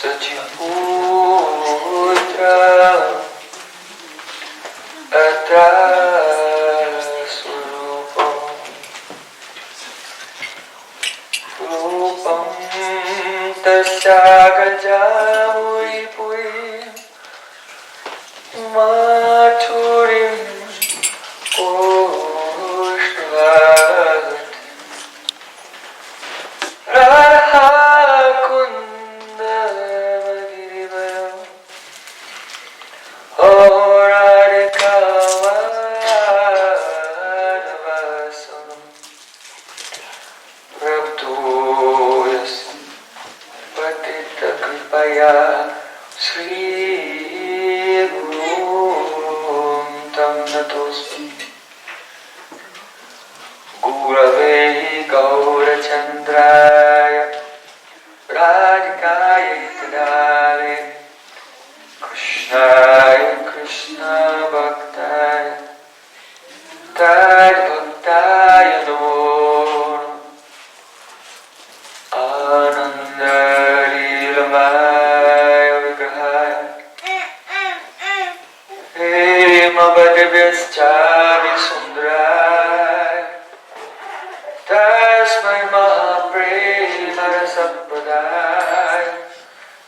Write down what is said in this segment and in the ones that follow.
Sachiputra atra surupam rupam tasya gajamuri puri maturim ushvat radha kunda madhirivaram radhika madhavasam prabdhoyas patita kripaya Sri Guru Tam Natosmi Gurave Gaura Chandraya Radhikaya Hidale Krishnaya Krishna Bhaktaya Tad Bhaktaya Namo Ananda Lilamaya Vigrahaya Hemabhadvyaschavi Sundaraya Tasmai Mahapremarasampradaya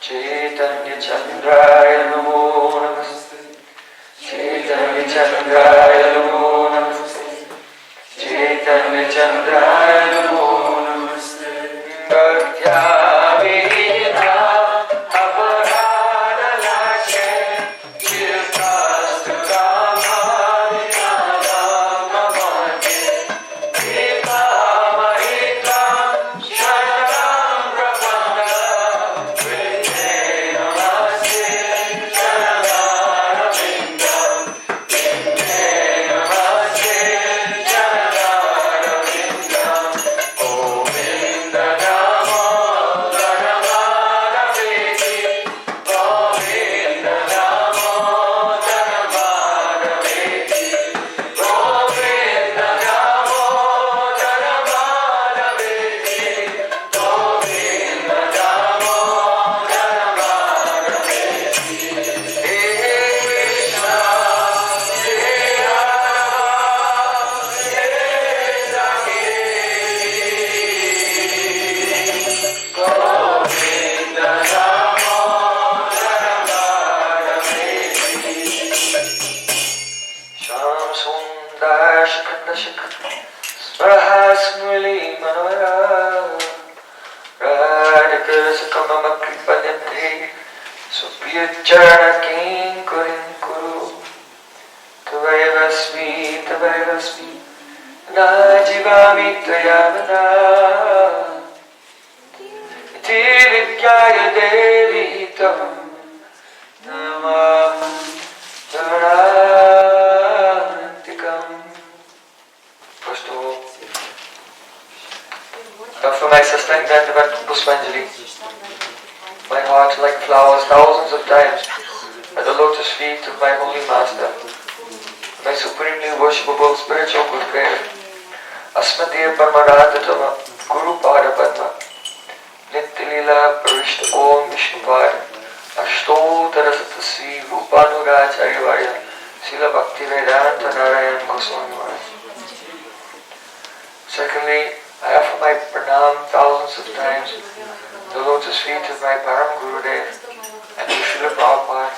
Chaitanya Chandraya Namo Namaste Chaitanya Chandraya Namo Namaste Chaitanya Chandraya Namo Namaste Bhaktya-veda aparadalakshe Chirkastu Kamadhyadam Namate Vikamahitram Sharanam Prapannam Vijay Namaste Sharanarvindam Vijay Namaste Sharanarvindam Govinda Namo Dhanavadaveti Govinda Namo Dhanavadaveti Govinda Namo Dhanavadaveti Govinda Namo Dhanavadaveti Hare Krishna Hare Rama Hare Rama Govinda Namo Dhanavadaveti Sham Sundar Shikanda Shikanda Smrahasmuli Manavara Radhika Sakamama Kripanyate Supyacharana King Kurin Kuru Tavayavasmi Tavayavasmi Najivami Tayavana Iti Vidyaya Devi Tam Namah Charantikam. First of all, for my sustained Dandavat Pushpanjali, my heart like flowers thousands of times at the lotus feet of my holy master, my supremely worshipable spiritual Gurudev, Asmadeva Paramaradhatama Guru Pada Padma, Nittilila Parishta Om Vishnupada, Ashtotara Satasvi Rupanuracharya Varya, Srila Bhaktivedanta Narayan Gosvami Maharaj. Secondly, I offer my pranam thousands of times the lotus feet of my Param Gurudev and to Srila Prabhupada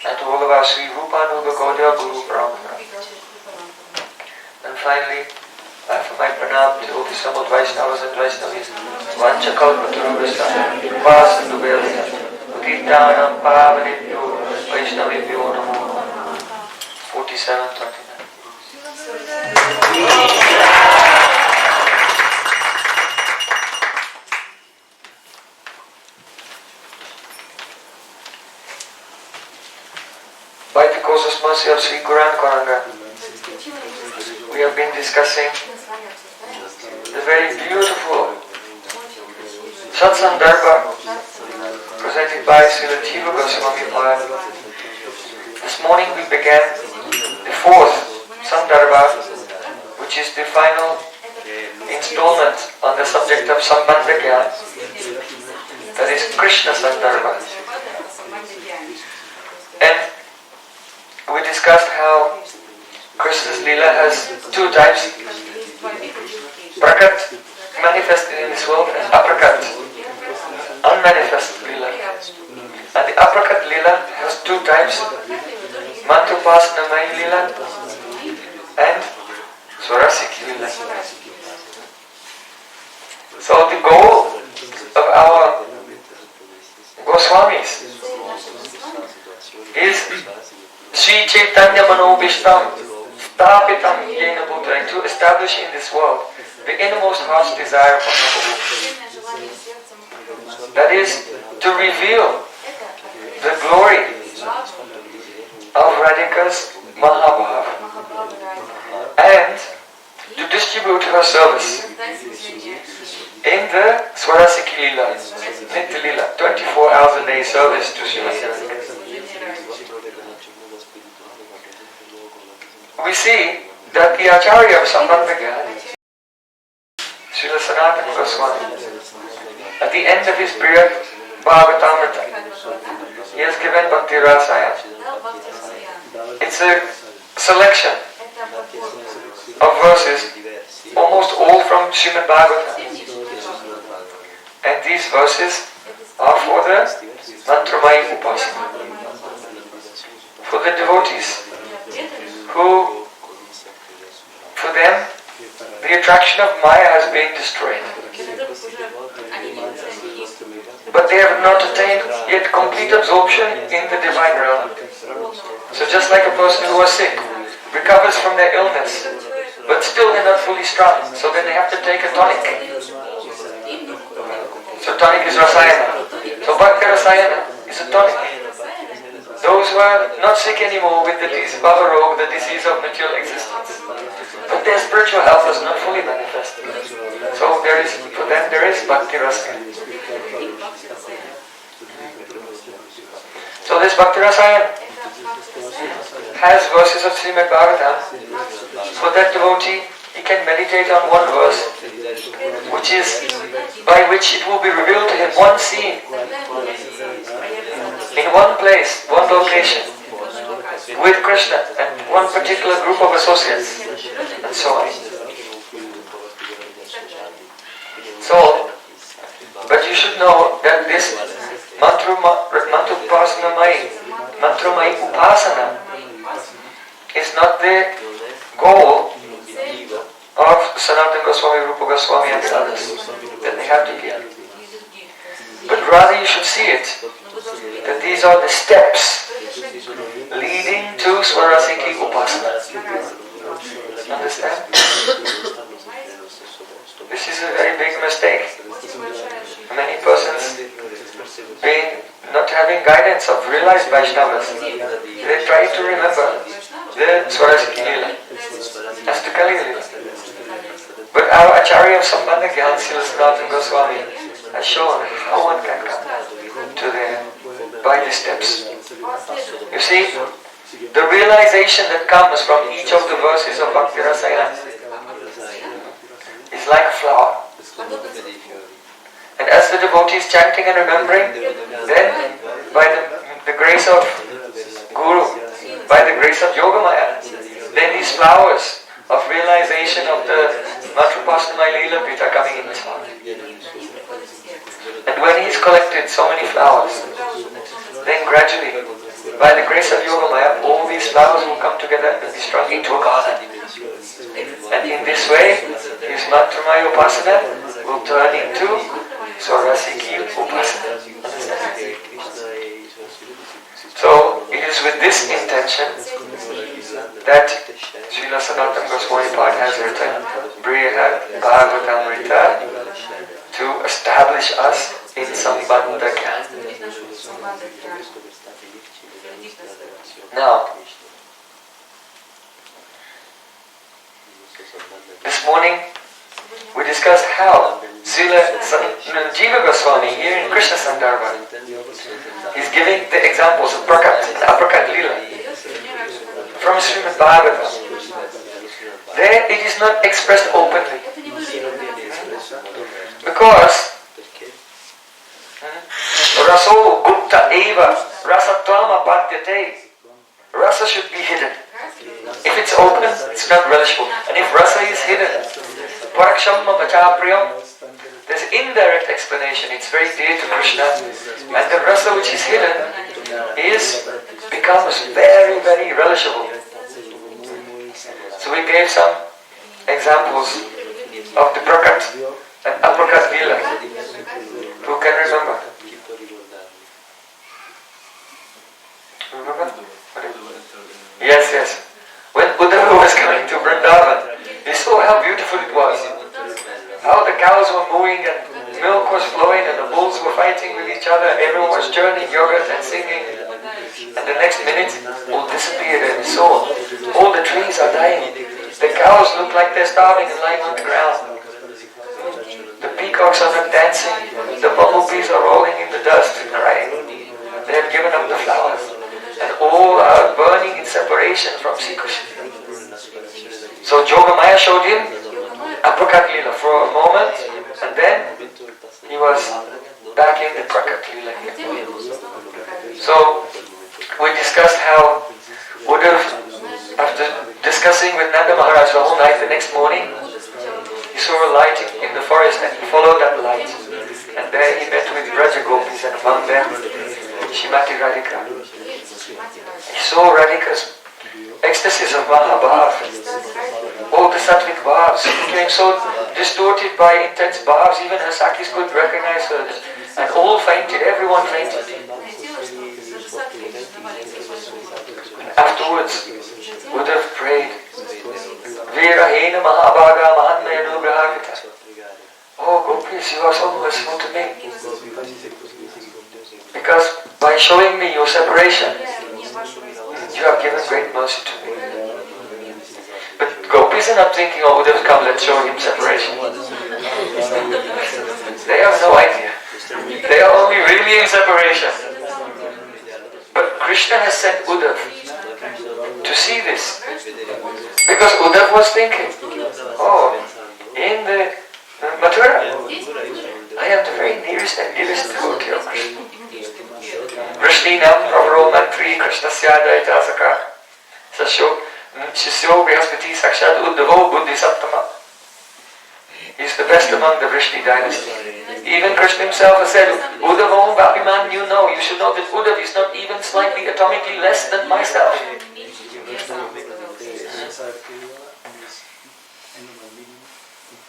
and to all of our Sri Rupanuga Gaudiya Guru Parampara. And finally, I offer my pranam to all the assembled Vaishnavas and Vaishnavis, Vanchakalpatarubhasya, Vasandubhyasya, Udittanam Pavanebhyo, Vaishnavibhyo Namo Namaha. 47:29. By the causeless mercy of Sri Quran Karanga, we have been discussing the very beautiful Sandarbhas presented by Srila Jiva Gosvami. This morning we began the fourth Sandarbha, which is the final installment on the subject of Sambandha Gyan. Krishna Sandarbhas. And we discussed how Krishna's Leela has two types. Prakat, manifested in this world, and aprakat, unmanifested Leela. And the aprakat Leela has two types. Mantrupasnamai Leela and Swarasiki Leela. So the goal of our Goswamis is Sri Chaitanya Manobhishtam Stapitam Yena Bhuta, to establish in this world the innermost heart's desire for Prabhu. That is, to reveal the glory of Radhika's Mahabhav and to distribute her service in the Swarasiki Leela, Nitya Leela, 24 hours a day service to Srimati Radhika. We see that the Acharya of Sambandha Gyan, Srila Sanatana Gosvami, at the end of his period, Bhagavatamrita, he has given Bhakti Rasaya. It's a selection of verses, almost all from Srimad Bhagavatam. And these verses are for the Mantramai Upasana, for the devotees who, for them, the attraction of Maya has been destroyed. But they have not attained yet complete absorption in the divine realm. So just like a person who was sick recovers from their illness, but still they're not fully strong, so then they have to take a tonic. So tonic is Rasayana. So Bhakti Rasayana is a tonic. Those who are not sick anymore with the disease, Bhavarog, the disease of material existence, but their spiritual health is not fully manifested. So there is, for them there is Bhakti Rasayana. So this Bhakti Rasayana has verses of Srimad Bhagavatam. For that devotee, he can meditate on one verse, which is by which it will be revealed to him one scene, in one place, one location, with Krishna and one particular group of associates, and so on. So, but you should know that this Mantramai Upasana is not the goal of Sanatana Goswami, Rupa Goswami and others that they have to give. But rather you should see it, that these are the steps leading to Swarasiki Upasana. Understand? This is a very big mistake. Many persons being not having guidance of realized Vaishnavas, they try to remember the Swarasiki Leela, Astakali Leela. But our Acharya of Sambandha Gyan, Srila Sanatana Goswami, has shown how one can come to there by the steps. You see, the realization that comes from each of the verses of Bhakti Rasayana is like a flower. And as the devotee is chanting and remembering, then by the grace of Guru, by the grace of Yogamaya, then these flowers of realization of the Mantrupasnamai Leela Pita are coming in his heart. And when he's collected so many flowers, then gradually, by the grace of Yogamaya, all these flowers will come together and be strung into a garland. And in this way, his Mantramai Upasana will turn into Swarasiki Upasana. So, it is with this intention that Srila Sanatana Goswami Pad has written Bheda-abheda-tattva to establish us in Sambandha Gyan. Now, this morning we discussed how Srila Jiva Goswami here in Krishna Sandarbhas is giving the examples of Prakat and Aprakat Leela from Srimad Bhagavatam. There it is not expressed openly. Because Raso gupta eva rasatvam apadyate. Rasa should be hidden. If it's open, it's not relishable. And if rasa is hidden, parakshamma machapriyam, there's indirect explanation. It's very dear to Krishna. And the rasa which is hidden becomes very, very relishable. So we gave some examples of the prakat and aprakat lila. Who can remember? Remember? Yes. When Uddhava was coming to Vrindavan, he saw how beautiful it was. How the cows were mooing and milk was flowing and the bulls were fighting with each other. Everyone was churning yogurt and singing. And the next minute, all disappeared and he saw all the trees are dying. The cows look like they're starving and lying on the ground. The peacocks are not dancing. The bumblebees are rolling in the dust and crying. They have given up the flowers. And all are burning in separation from Sri Krishna. So Jogamaya showed him Aprakat Lila for a moment, and then he was back in the Prakat Lila here. So we discussed how Uddhav, after discussing with Nanda Maharaj the whole night, the next morning he saw a light in the forest and he followed that light. And there he met with Braja Gopis and among them Shrimati Radhika. He saw Radhika's ecstasies of Mahabhav. All the sattvic bhavs became so distorted by intense bhavs, even her Sakis couldn't recognize her. And all fainted, everyone fainted. Afterwards, Uddhav prayed, Virahena Mahabhaga Mahanmaya Nugrahakita. Oh Gopis, you are so merciful to me. Because by showing me your separation, you have given great mercy to me. But Gopis are not thinking, oh, Uddhav, come, let's show him separation. They have no idea. They are only really in separation. But Krishna has sent Uddhav to see this. Because Uddhav was thinking, oh, in the Mathura, I am the very nearest and dearest devotee of Krishna. Vrishninam pravaro mantri krishnasya jaitasaka sasyo shisyo brihaspati sakshat uddhavo buddhi saptama. He is the best among the Vrishni dynasty. Even Krishna himself has said, Uddhavo Bhapiman, you know, you should know that Uddhav is not even slightly atomically less than myself.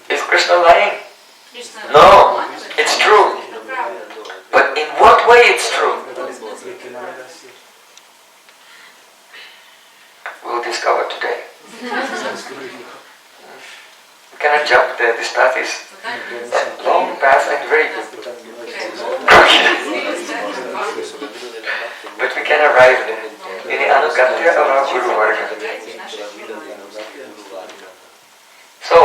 Is Krishna lying? No, it's true. But in what way it's true? We'll discover today. We cannot jump there. This path is a long path and very good. But we can arrive there. In the Anugatya of our Guru Varga. So,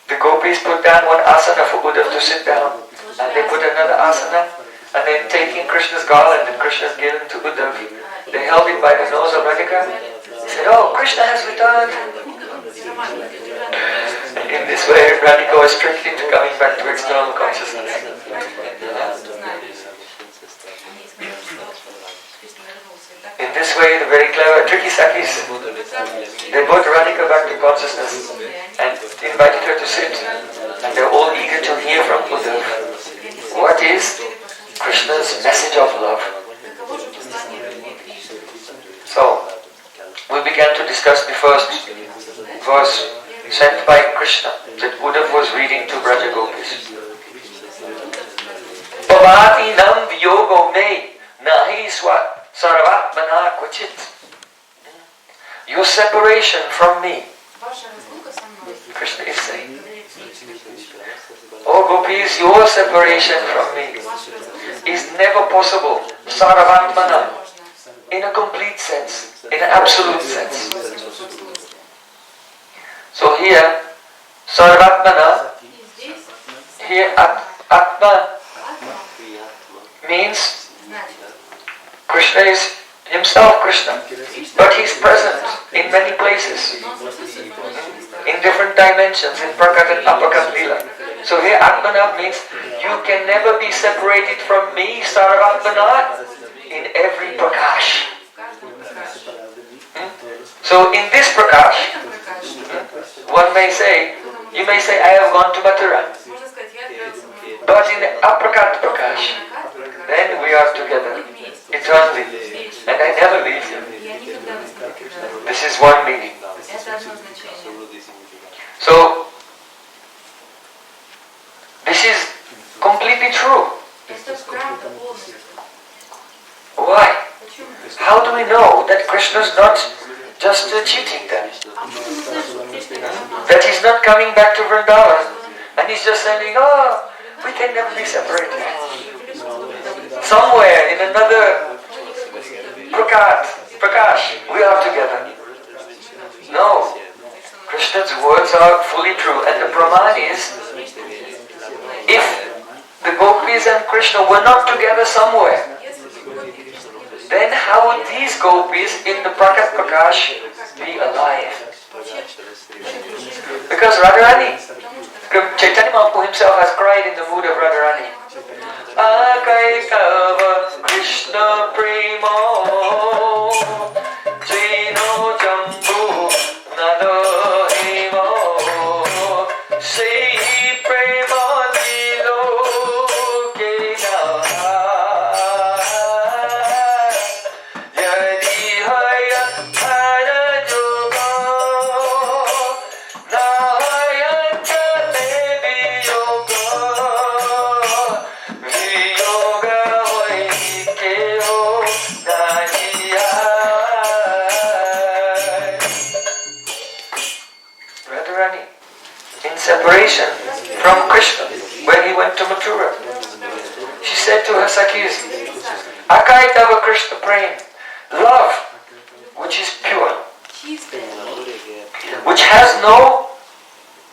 the gopis put down one asana for Uddhav to sit down, and they put another asana, and then taking Krishna's garland that Krishna has given to Uddhav, they held it by the nose of Radhika. They said, oh, Krishna has returned. In this way, Radhika was tricked into coming back to external consciousness. In this way, the very clever, tricky Sakis, they brought Radhika back to consciousness and invited her to sit. And they're all eager to hear from Uddhav. What is Krishna's message of love? So, we began to discuss the first verse sent by Krishna that Uddhav was reading to Braja Gopis. Bhavati nam viyogo me nahi swa sarvatmana kvachit. Your separation from me, Krishna is saying. Oh Gopis, your separation from me is never possible. Sarvatmana, in a complete sense, in an absolute sense. So here, Sarvatmana, here Atma means Krishna is himself Krishna, but he is present in many places, in different dimensions, in Prakat and Aprakat Lila. So here Atmana means you can never be separated from me, Sarvabhana, in every prakash. So in this prakash, one may say, you may say, I have gone to Mathura. But in the aprakat prakash, then we are together eternally, and I never leave you. This is one meaning. So, this is completely true. Why? How do we know that Krishna is not just cheating them? That he's not coming back to Vrindavan and he's just saying, oh, we can never be separated. Somewhere in another prakash, we are together. No. Krishna's words are fully true, and the praman is, if the gopis and Krishna were not together somewhere, then how would these gopis in the prakat prakash be alive? Because Radharani, Chaitanya Mahaprabhu himself has cried in the mood of Radharani. Akaitava Krishna Premo Jino Jambu Nado Hemo Sei Prema Lilo Kena Yadi Haya Haya Yoga Nahaya Chale Yoga Radharani, in separation from Krishna, when he went to Mathura, she said to her Sakhis, Akaitava Krishna Prem, love which is pure, which has no,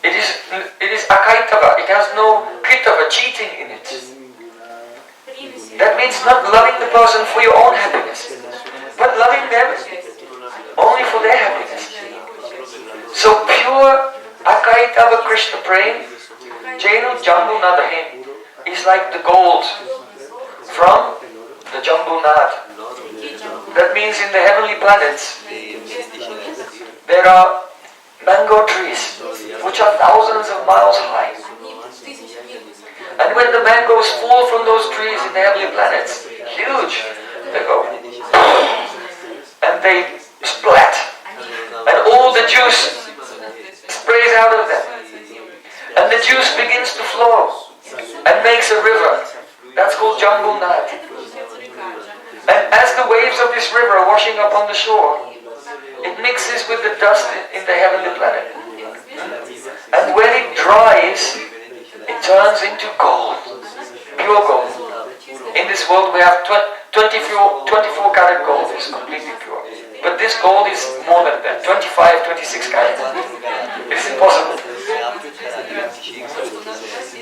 it is Akaitava, it has no Kritava, cheating in it. That means not loving the person for your own happiness, but loving them only for their happiness. So pure Akaitava Krishna Prem, Jenu Jambu Nadahem, is like the gold from the Jambu Nad. That means in the heavenly planets, there are mango trees, which are thousands of miles high. And when the mangoes fall from those trees in the heavenly planets, huge, they go, and they splat, and all the juice sprays out of them, and the juice begins to flow and makes a river. That's called Jambu Nad. And as the waves of this river are washing up on the shore, it mixes with the dust in the heavenly planet. And when it dries, it turns into gold, pure gold. In this world we have 24 karat gold, is completely pure. But this gold is more than that, 25, 26 karat. It is impossible.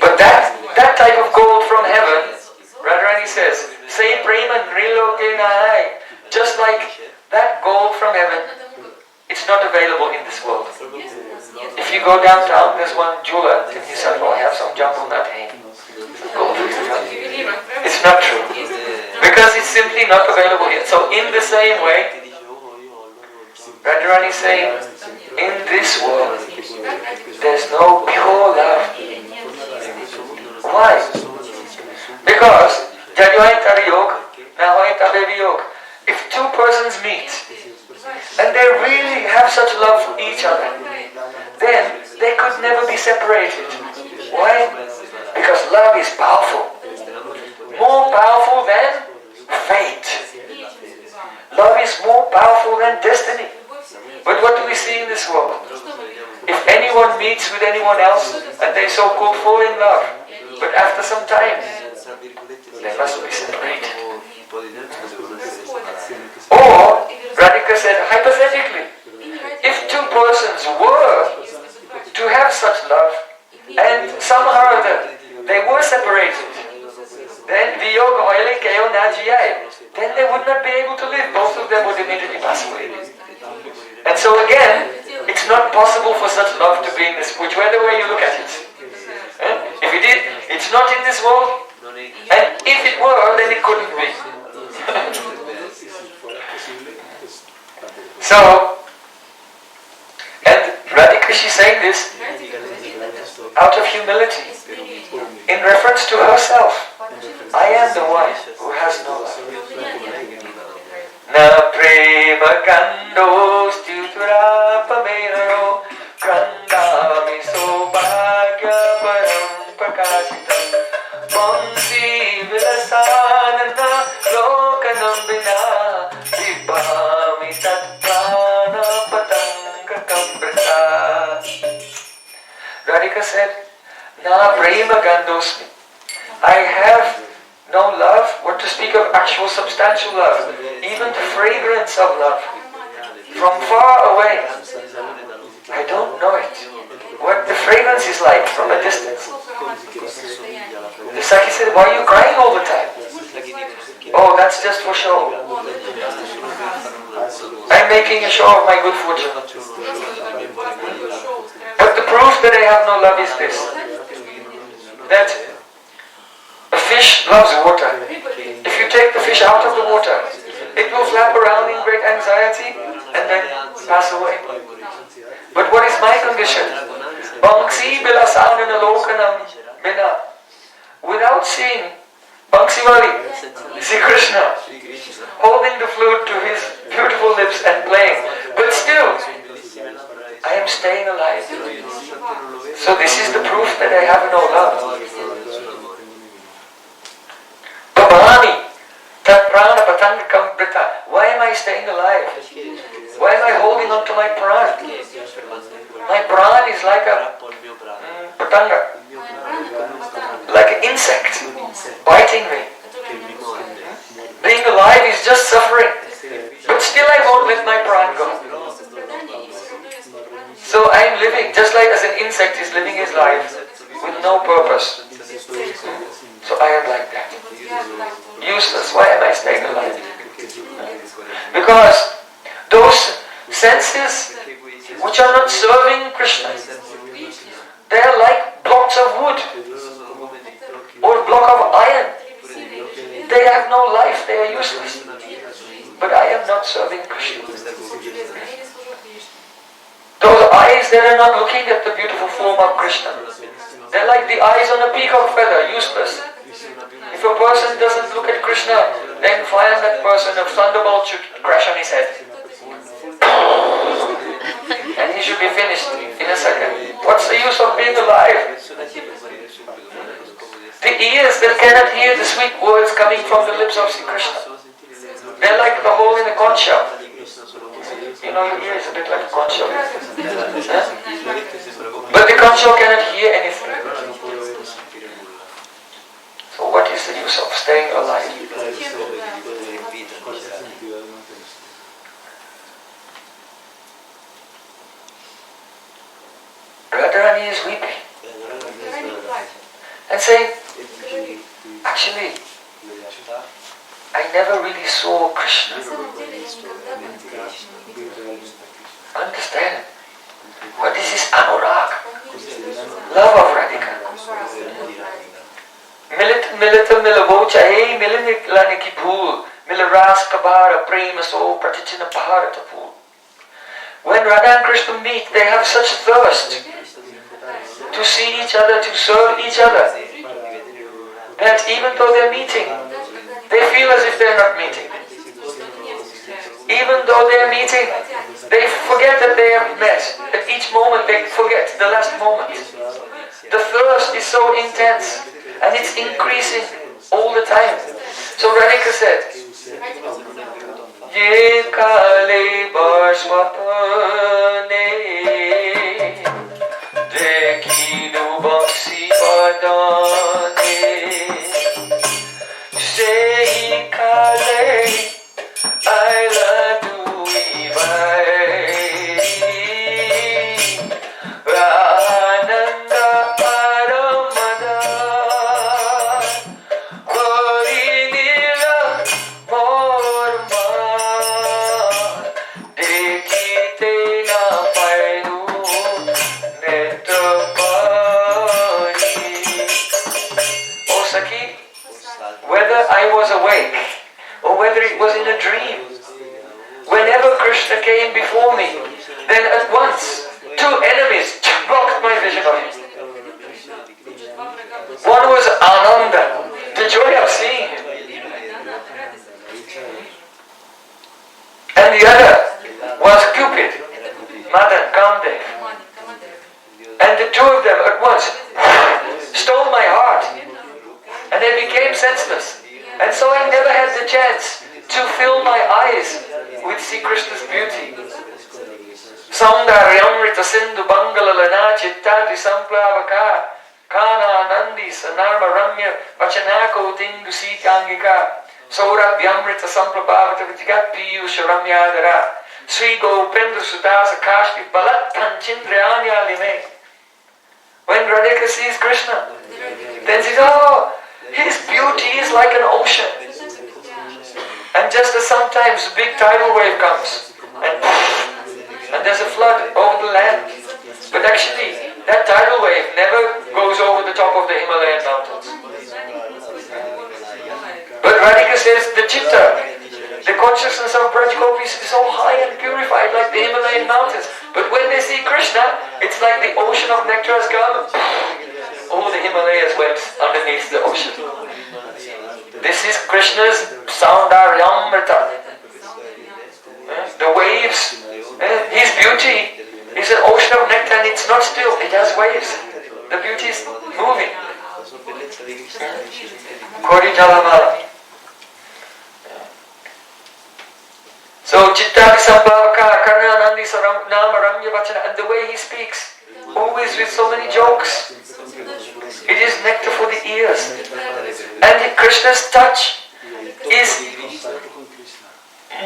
But that type of gold from heaven, Radharani says, say Prema Nriloke Nahai, just like that gold from heaven, it's not available in this world. If you go downtown, there's one jeweler and he says, oh, I have some Jambu Nat gold. It's not true. Because it's simply not available here. So in the same way, Radharani is saying, in this world, there's no pure love. Why? Because if two persons meet and they really have such love for each other, then they could never be separated. Why? Because love is powerful. More powerful than fate. Love is more powerful than destiny. But what do we see in this world? If anyone meets with anyone else and they so-called fall in love, but after some time, they must be separated. Or, Radhika said, hypothetically, if two persons were to have such love, and somehow or other they were separated, then they would not be able to live. Both of them would immediately pass away. And so again, it's not possible for such love to be in this, whichever way you look at it. It's not in this world. And if it were, then it couldn't be. So, and Radhika, she's saying this out of humility, in reference to herself. I am the one who has no love. Na prema kando stutura pamero kandami sobhagya param prakashitam Mamsi vilasanana lokanam vina vibhami tatprana patanga kambrata. Radhika said, Na prema gandosmi. I have no love, what to speak of actual substantial love, even the fragrance of love. From far away, I don't know it. What the fragrance is like from a distance. The Sakhi said, why are you crying all the time? Oh, that's just for show. I'm making a show of my good fortune. But the proof that I have no love is this. That a fish loves water. If you take the fish out of the water, it will flap around in great anxiety and then pass away. But what is my condition? Bangsi bilasanana lokanam mina. Without seeing Bangsiwali, see Krishna, holding the flute to his beautiful lips and playing. But still, I am staying alive. So this is the proof that I have no love. Why am I staying alive? Why am I holding on to my pran? My pran is like a patanga, like an insect biting me. Being alive is just suffering, but still I won't let my pran go. So I am living just like as an insect is living his life with no purpose. So I am like that. Useless. Why am I staying alive? Because those senses which are not serving Krishna, they are like blocks of wood or block of iron. They have no life, they are useless. But I am not serving Krishna. Those eyes that are not looking at the beautiful form of Krishna, they're like the eyes on a peacock feather, useless. If a person doesn't look at Krishna, then fire that person, a thunderbolt should crash on his head. And he should be finished in a second. What's the use of being alive? The ears that cannot hear the sweet words coming from the lips of Sri Krishna, they're like the hole in a conch shell. You know, your ear is a bit like a conch shell. Huh? But the conch shell cannot hear anything. So what is the use of staying alive? Radharani is weeping and saying, actually, I never really saw Krishna. Understand? What is this anurag? Love of Radhika. Milita milavo chahe milinilane ki bhool milaras kabara prema so pratichina bharata pool. When Radha and Krishna meet, they have such thirst to see each other, to serve each other, that even though they're meeting, they feel as if they're not meeting. Even though they're meeting, they forget that they have met. At each moment they forget the last moment. The thirst is so intense and it's increasing all the time. So Radhika said, Ye kale barswapane dekinu bangsi badane Sei kale aila dui vai Ananda paramada Gori nila morma Dekite na pairu netapari whether I was awake or whether it was in a dream, whenever Krishna came before me, then at once two enemies blocked my vision of him. One was Ananda, the joy of seeing him, and the other was Cupid, Madan, Kamdev. And the two of them at once stole my heart, and I became senseless. And so I never had the chance to fill my eyes with Sri Krishna's beauty. Saundaryamrita sindhu bangalalana chittati samplavaka kana nandi sanarma ramya vachanako tindu sikangika saurabhyamrita samprabhavata vitigat piyusha ramyadara Sri Gopendra Sudasa Kashti Balat Panchindriyanya Lime. When Radhika sees Krishna, then she says, oh, his beauty is like an ocean. And just as sometimes a big tidal wave comes, and there's a flood over the land. But actually, that tidal wave never goes over the top of the Himalayan mountains. But Radhika says, the chitta, the consciousness of Braj Gopis is so high and purified like the Himalayan mountains. But when they see Krishna, it's like the ocean of nectar has come. All the Himalayas went underneath the ocean. This is Krishna's Saundaryamrita. The waves, his beauty is an ocean of nectar and it's not still, it has waves. The beauty is moving. Kori Jalamala. So Chittati Sambhavaka Karnanandi Nama Ramya Vachana, and the way he speaks, always with so many jokes. It is nectar for the ears. And Krishna's touch is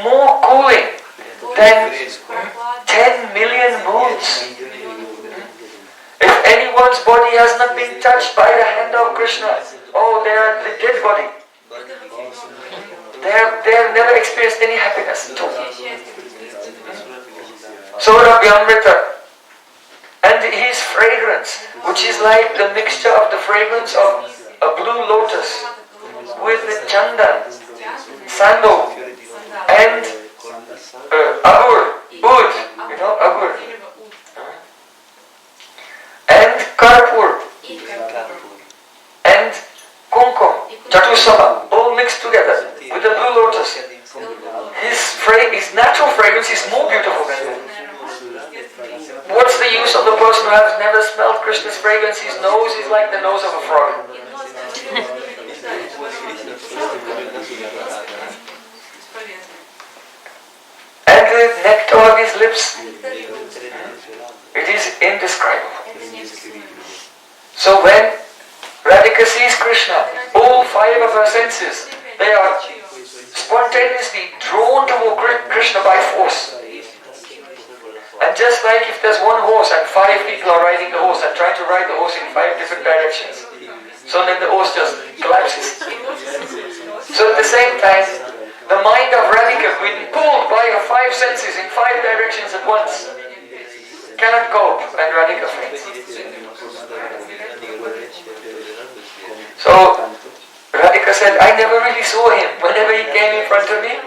more cooling than 10 million moons. If anyone's body has not been touched by the hand of Krishna, oh, they are the dead body. They have never experienced any happiness at all. Saurabhyamrita, and his fragrance, which is like the mixture of the fragrance of a blue lotus with the chandan, sandal, and agur, oud, agur, and karpur, and kumkum, chatusama, all mixed together with the blue lotus. His natural fragrance is more beautiful than that. What's the use of the person who has never smelled Krishna's fragrance? His nose is like the nose of a frog. And the nectar of his lips, it is indescribable. So when Radhika sees Krishna, all five of her senses, they are spontaneously drawn toward Krishna by force. And just like if there's one horse and five people are riding the horse and trying to ride the horse in five different directions, so then the horse just collapses. So at the same time, the mind of Radhika, being pulled by her five senses in five directions at once, cannot cope, and Radhika faints. So Radhika said, I never really saw him. Whenever he came in front of me,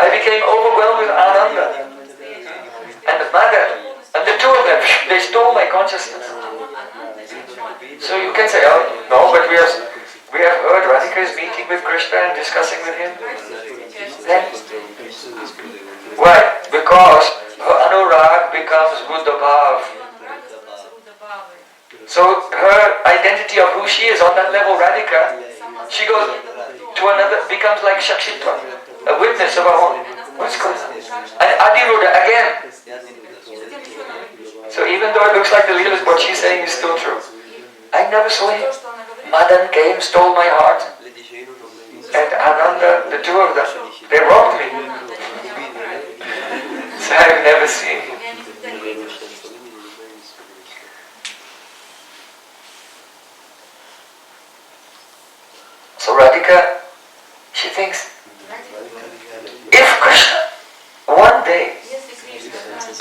I became overwhelmed with Ananda. And the mother, and the two of them, they stole my consciousness. So you can say, oh, no, but we have heard Radhika is meeting with Krishna and discussing with him. Then, why? Because her anurag becomes Buddha Bhav. So her identity of who she is on that level, Radhika, she goes to another, becomes like Shakshitva, a witness of her own. What's going on? And Adiruddha again. So even though it looks like the leaders, what she's saying is still true. I never saw him. Madan came, stole my heart. And Ananda, the two of them, they robbed me. So I've never seen him. So Radhika, she thinks, if Krishna, one day,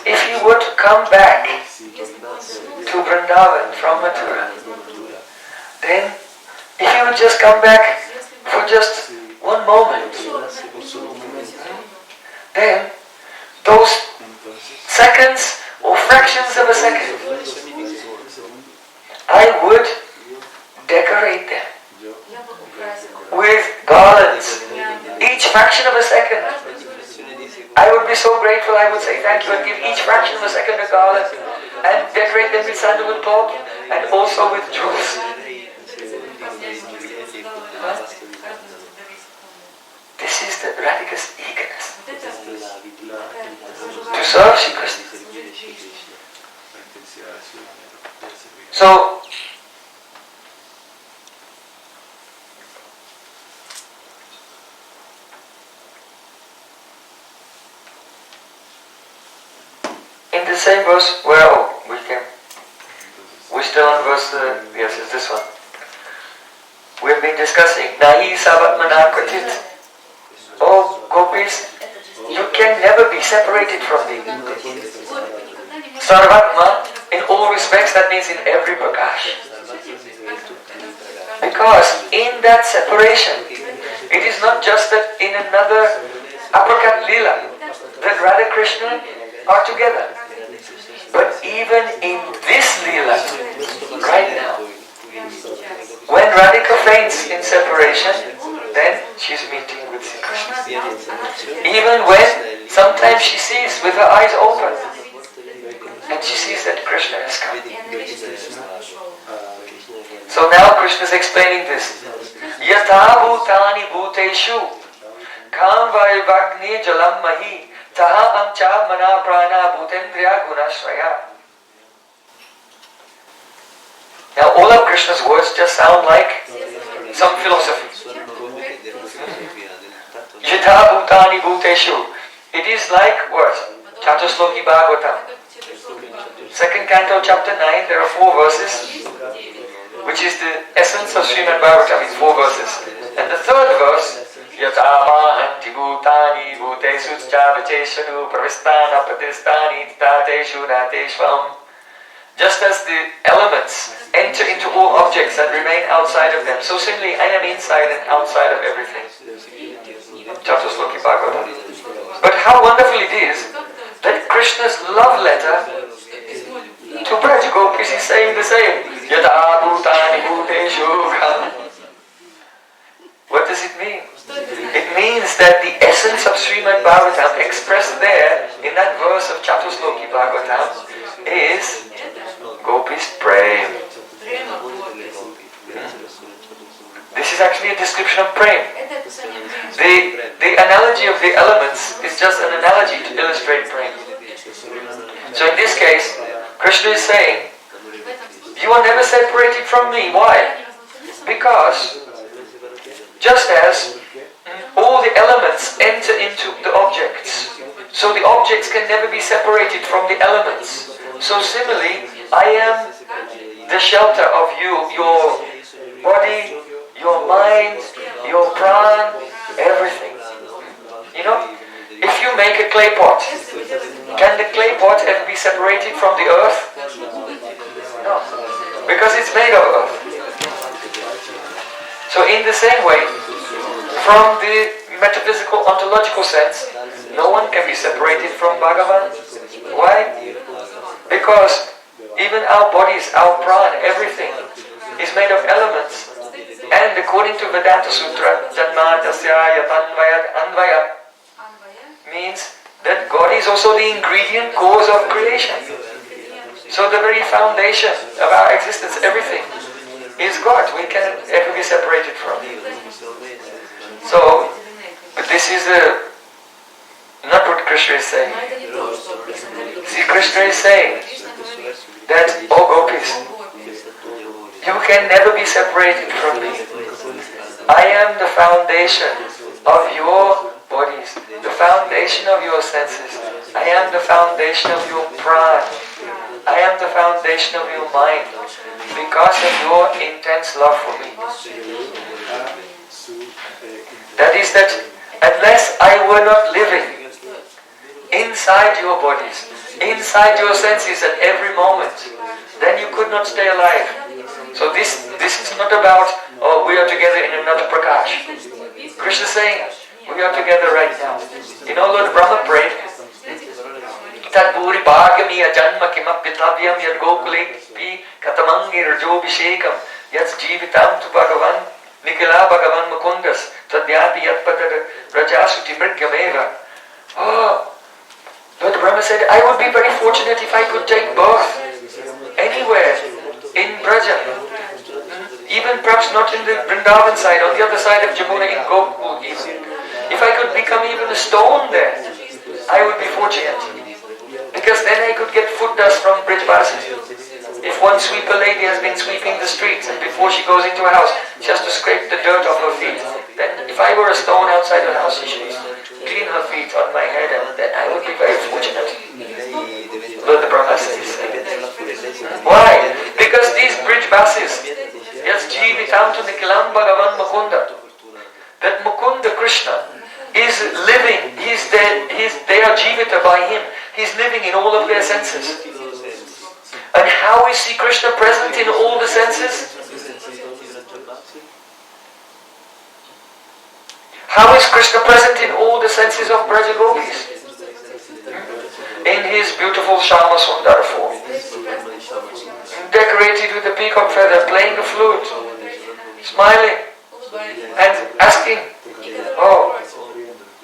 if he were to come back to Vrindavan from Mathura, then If you would just come back for just one moment, then those seconds or fractions of a second, I would decorate them with garlands. Each fraction of a second, I would be so grateful. I would say thank you and give each fraction of a second a garland and decorate them with sandalwood cloth and also with jewels. This is the Radhika's eagerness to serve Shri Krishna. So, in the same verse, we're still on verse, yes, it's this one. We've been discussing, Nahi savatmana kwatit. Oh, gopis, you can never be separated from me. Sarvatma, in all respects, that means in every prakash. Because in that separation, it is not just that in another aprakat lila, that Radha Krishna are together. But even in this lila, right now, when Radhika faints in separation, then she's meeting with Sri Krishna. Even when sometimes she sees with her eyes open, and she sees that Krishna has come. So now Krishna is explaining this. Yatha bhutani bhuteshu kam vaivagni jalam mahi taha amcha mana prana bhutendriya gunashraya. Now all of Krishna's words just sound like some philosophy. Yatha bhutani bhuteshu. It is like what? Chatusloki Bhagavatam. Second canto, chapter 9, there are 4 verses, which is the essence of Srimad Bhagavatam, it's 4 verses. And the third verse, Yatamahanti bhutani bhutesu chavacheshanu pravistana patistani tateshu nateshvam. Just as the elements enter into all objects that remain outside of them, so similarly I am inside and outside of everything. Chatusloki Bhagavatam. But how wonderful it is that Krishna's love letter to Braj Gopis is saying the same. Yata bhutani bhuteshu. What does it mean? It means that the essence of Srimad Bhagavatam expressed there in that verse of Chatusloki Bhagavatam is Gopis Prem. This is actually a description of Prem. The analogy of the elements is just an analogy to illustrate Prem. So in this case, Krishna is saying, you are never separated from me. Why? Because just as all the elements enter into the objects, so the objects can never be separated from the elements. So similarly, I am the shelter of you, your body, your mind, your pran, everything. You know, if you make a clay pot, can the clay pot ever be separated from the earth? No, because it's made of earth. So in the same way, from the metaphysical ontological sense, no one can be separated from Bhagavan. Why? Because even our bodies, our pran, everything is made of elements. And according to Vedanta Sutra, Janma Tasya Yatanvaya Anvaya means that God is also the ingredient cause of creation. So the very foundation of our existence, everything, is God. We cannot ever be separated from Him. So, but this is not what Krishna is saying. See, Krishna is saying that, oh Gopis, you can never be separated from me. I am the foundation of your bodies, the foundation of your senses. I am the foundation of your prana. I am the foundation of your mind because of your intense love for me. That is that unless I were not living inside your bodies, inside your senses at every moment, then you could not stay alive. So this is not about oh, we are together in another Prakash. Krishna is saying, we are together right now. You know, Lord Brahma prayed, Tad bhuri bhagyamiya janma kimapyatavyam yad gokulepi katamangir rajobhishekam yas jivitam tu bhagavan nikila bhagavan mukundas tadyapi yatpatad rajasuti mrigyameva. Oh, Lord Brahma said, I would be very fortunate if I could take birth anywhere in Braja. Even perhaps not in the Vrindavan side, on the other side of Jamuna in Gokul even. If I could become even a stone there, I would be fortunate. Because then I could get foot dust from Brijvasis. If one sweeper lady has been sweeping the streets and before she goes into a house, she has to scrape the dirt off her feet, then if I were a stone outside her house, she should clean her feet on my head and then I would be very fortunate. Lord the Brahma says. Why? Because these Brijvasis, yes, Jivitam tu Nikilam Bhagavan Mukunda, that Mukunda Krishna is living, they are Jivita by him. He's living in all of their senses. And how is Sri Krishna present in all the senses? How is Krishna present in all the senses of Braja Gopis? In his beautiful Shama Sundara form. Decorated with a peacock feather, playing the flute, smiling, and asking, oh,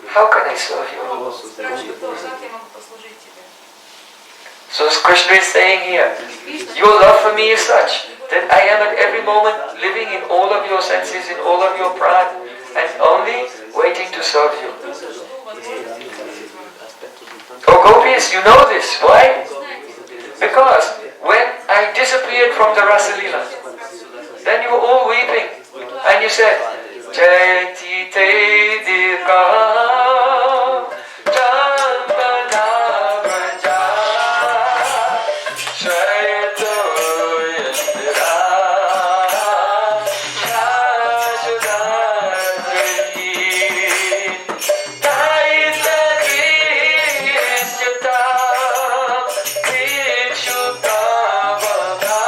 how can I serve you? So Krishna is saying here, your love for me is such that I am at every moment living in all of your senses, in all of your prana, and only waiting to serve you. Oh Gopis, you know this. Why? Because when I disappeared from the Rasa Leela, then you were all weeping, and you said, Chaiti te dika Jambana Braja Shaito Yandira Yashudadri Taita Krishyata Krishyata Vada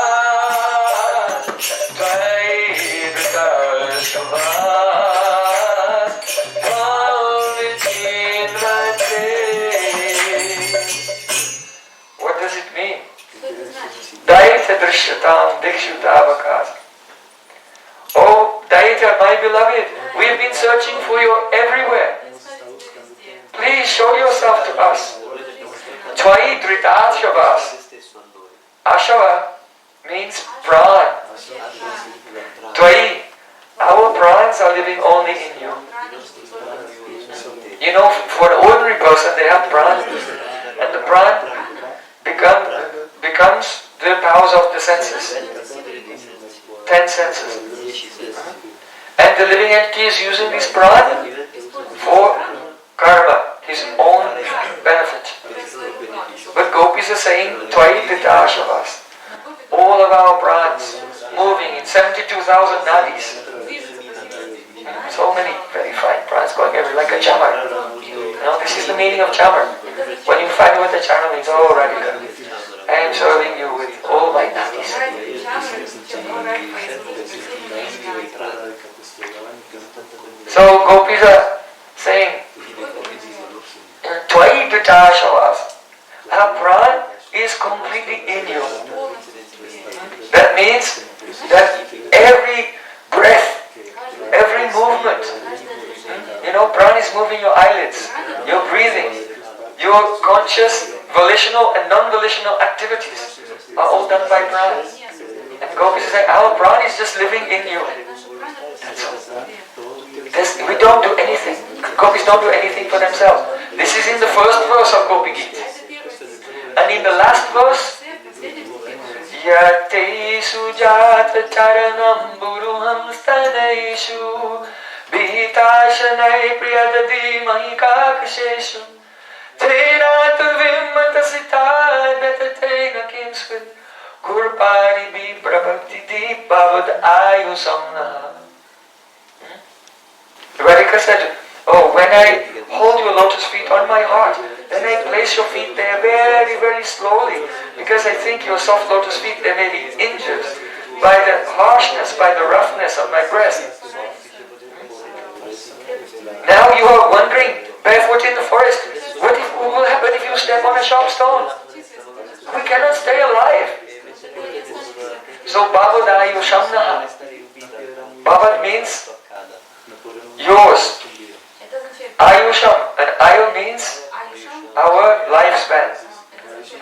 Taita Shava. What does it mean? Daita Drishyatam Dikshutavakas. Oh, Daita, my beloved, we have been searching for you everywhere. Please show yourself to us. Tvai Dhritashavas. Ashava means pran. Tvai, our prans are living only in you. You know, for an ordinary person, they have pran, and the pran becomes the powers of the senses. 10 senses. And the living entity is using this pran for karma, his own benefit. But gopis are saying, Tvai Dhritashavas. All of our prans moving in 72,000 nadis. So many very fine prans going everywhere, like a chamar. You know, this is the meaning of chamar. When you find what the chamar means, oh Radhika, I am serving you with all my nadis. So gopis are saying, Tvai Dhritashavas. Our pran is completely in you. That means that every breath, every movement, you know, prana is moving your eyelids, your breathing, your conscious, volitional and non-volitional activities are all done by prana. And gopis is saying, our prana is just living in you. That's all. We don't do anything. Gopis don't do anything for themselves. This is in the first verse of Gopi Gita. And in the last verse, Yate sujata charanam buruham stanaishu Vihitashanai priyadadi mahikakasheshu Tena tuvimata sita betatena kinswin Gurpari bi prabhakti deep bhavad ayu samna. Radhika said, oh, when I hold your lotus feet on my heart, then I place your feet there very, very slowly, because I think your soft lotus feet, they may be injured. by the harshness, by the roughness of my breast. Now you are wandering barefoot in the forest. What will happen if you step on a sharp stone? We cannot stay alive. So Bhavada Ayushamnaha. Bhavat means yours. Ayusham, and Ayu means our lifespan,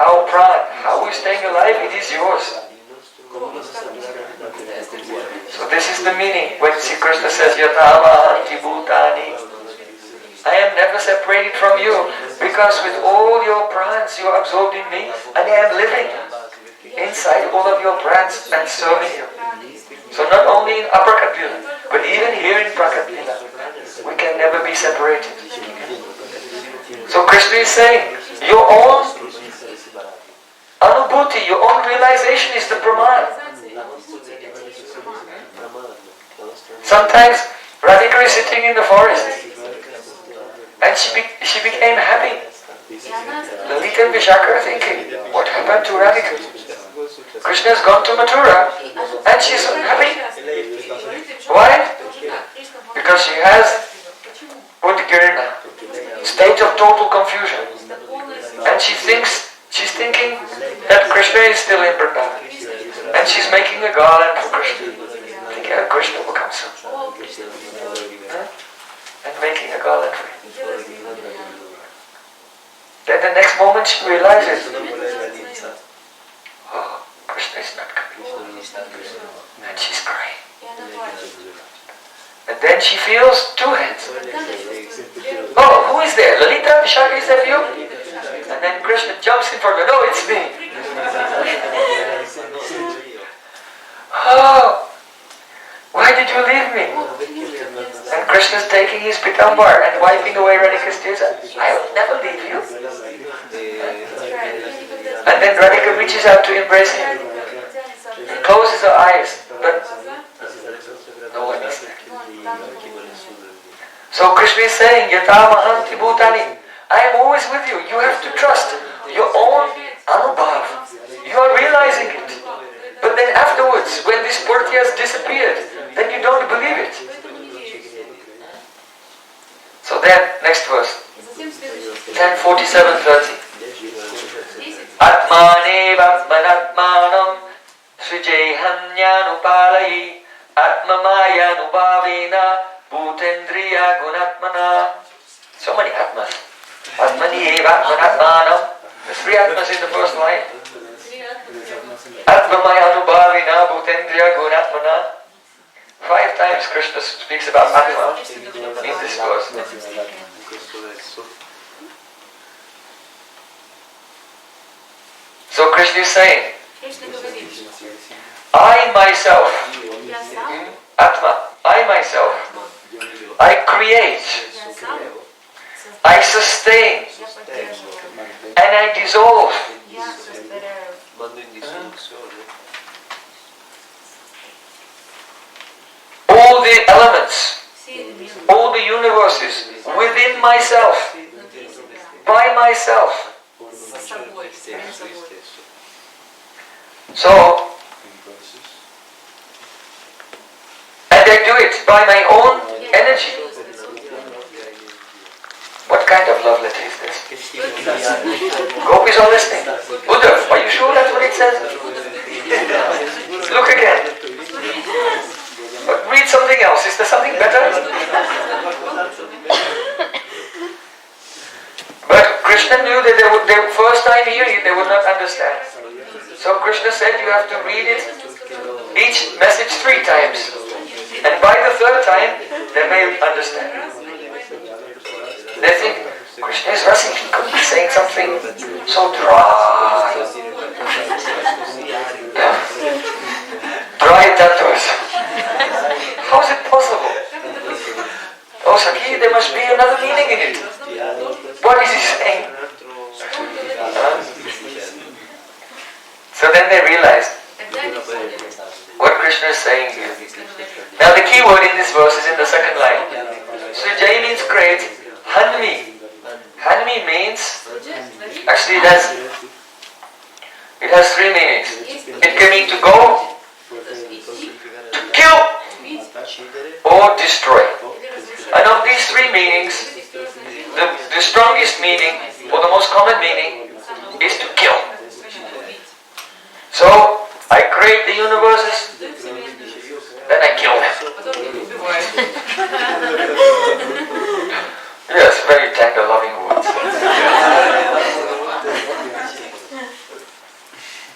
our pran. How we staying alive, it is yours. So this is the meaning when Sri Krishna says Yatama Anti Bhutani. I am never separated from you because with all your prans you are absorbed in me and I am living inside all of your prans and serving you. So not only in Upper Kapila, but even here in Prakapila, we can never be separated. So Krishna is saying, your own anubhuti, your own realization is the praman. Sometimes Radhika is sitting in the forest and she became happy. Lalita and Vishaka are thinking, what happened to Radhika? Krishna has gone to Mathura and she's happy. Why? Because she has Udgirna, state of total confusion. And she's thinking that Krishna is still in Vrindavan. And she's making a garland for Krishna. Thinking that Krishna will come soon. And making a garland for him. Then the next moment she realizes, oh, Krishna is not coming. And she's crying. And then she feels two hands. Oh, who is there? Lalita, Vishaka, is that you? And then Krishna jumps in front of her. No, it's me. Oh, why did you leave me? And Krishna's taking his pitambar and wiping away Radhika's tears. I will never leave you. And then Radhika reaches out to embrace him. Closes her eyes. But no one is there. So Krishna is saying, Yata Mahanti Bhutani, I am always with you. You have to trust your own anubhav. You are realizing it. But then afterwards, when this purti has disappeared, then you don't believe it. So then, next verse. 10:47-30. Atmanev atmanatmanam srijehanyanupalayi atmamayanubhavena bhutendriya gunatmana. So many atmas. Atmani eva atmanatmanam. The three atmas in the first line. Atmamayanubhavena bhutendriya gunatmana. 5 times Krishna speaks about Atma in this verse. So Krishna is saying, I myself, Atma, I myself, I create, I sustain, and I dissolve. All the elements, all the universes within myself, by myself. So, and I do it by my own energy. What kind of love letter is this? Gopis are listening. Uddhav, are you sure that's what it says? Look again. Read something else. Is there something better? But Krishna knew that they first time hearing it, they would not understand. So Krishna said you have to read it, each message 3 times. And by the 3rd time, they may understand. They think, Krishna is rushing, he could be saying something so dry. Dry tattvas. How is it possible? Oh Sakhi, there must be another meaning in it. What is he saying? So then they realized what Krishna is saying here. Now the key word in this verse is in the 2nd line. So Jai means great. Hanmi. Hanmi means, actually it has 3 meanings. It can mean to go, Kill or destroy. And of these three meanings, the strongest meaning, or the most common meaning, is to kill. So, I create the universes, then I kill them. Yes, very tender, loving words.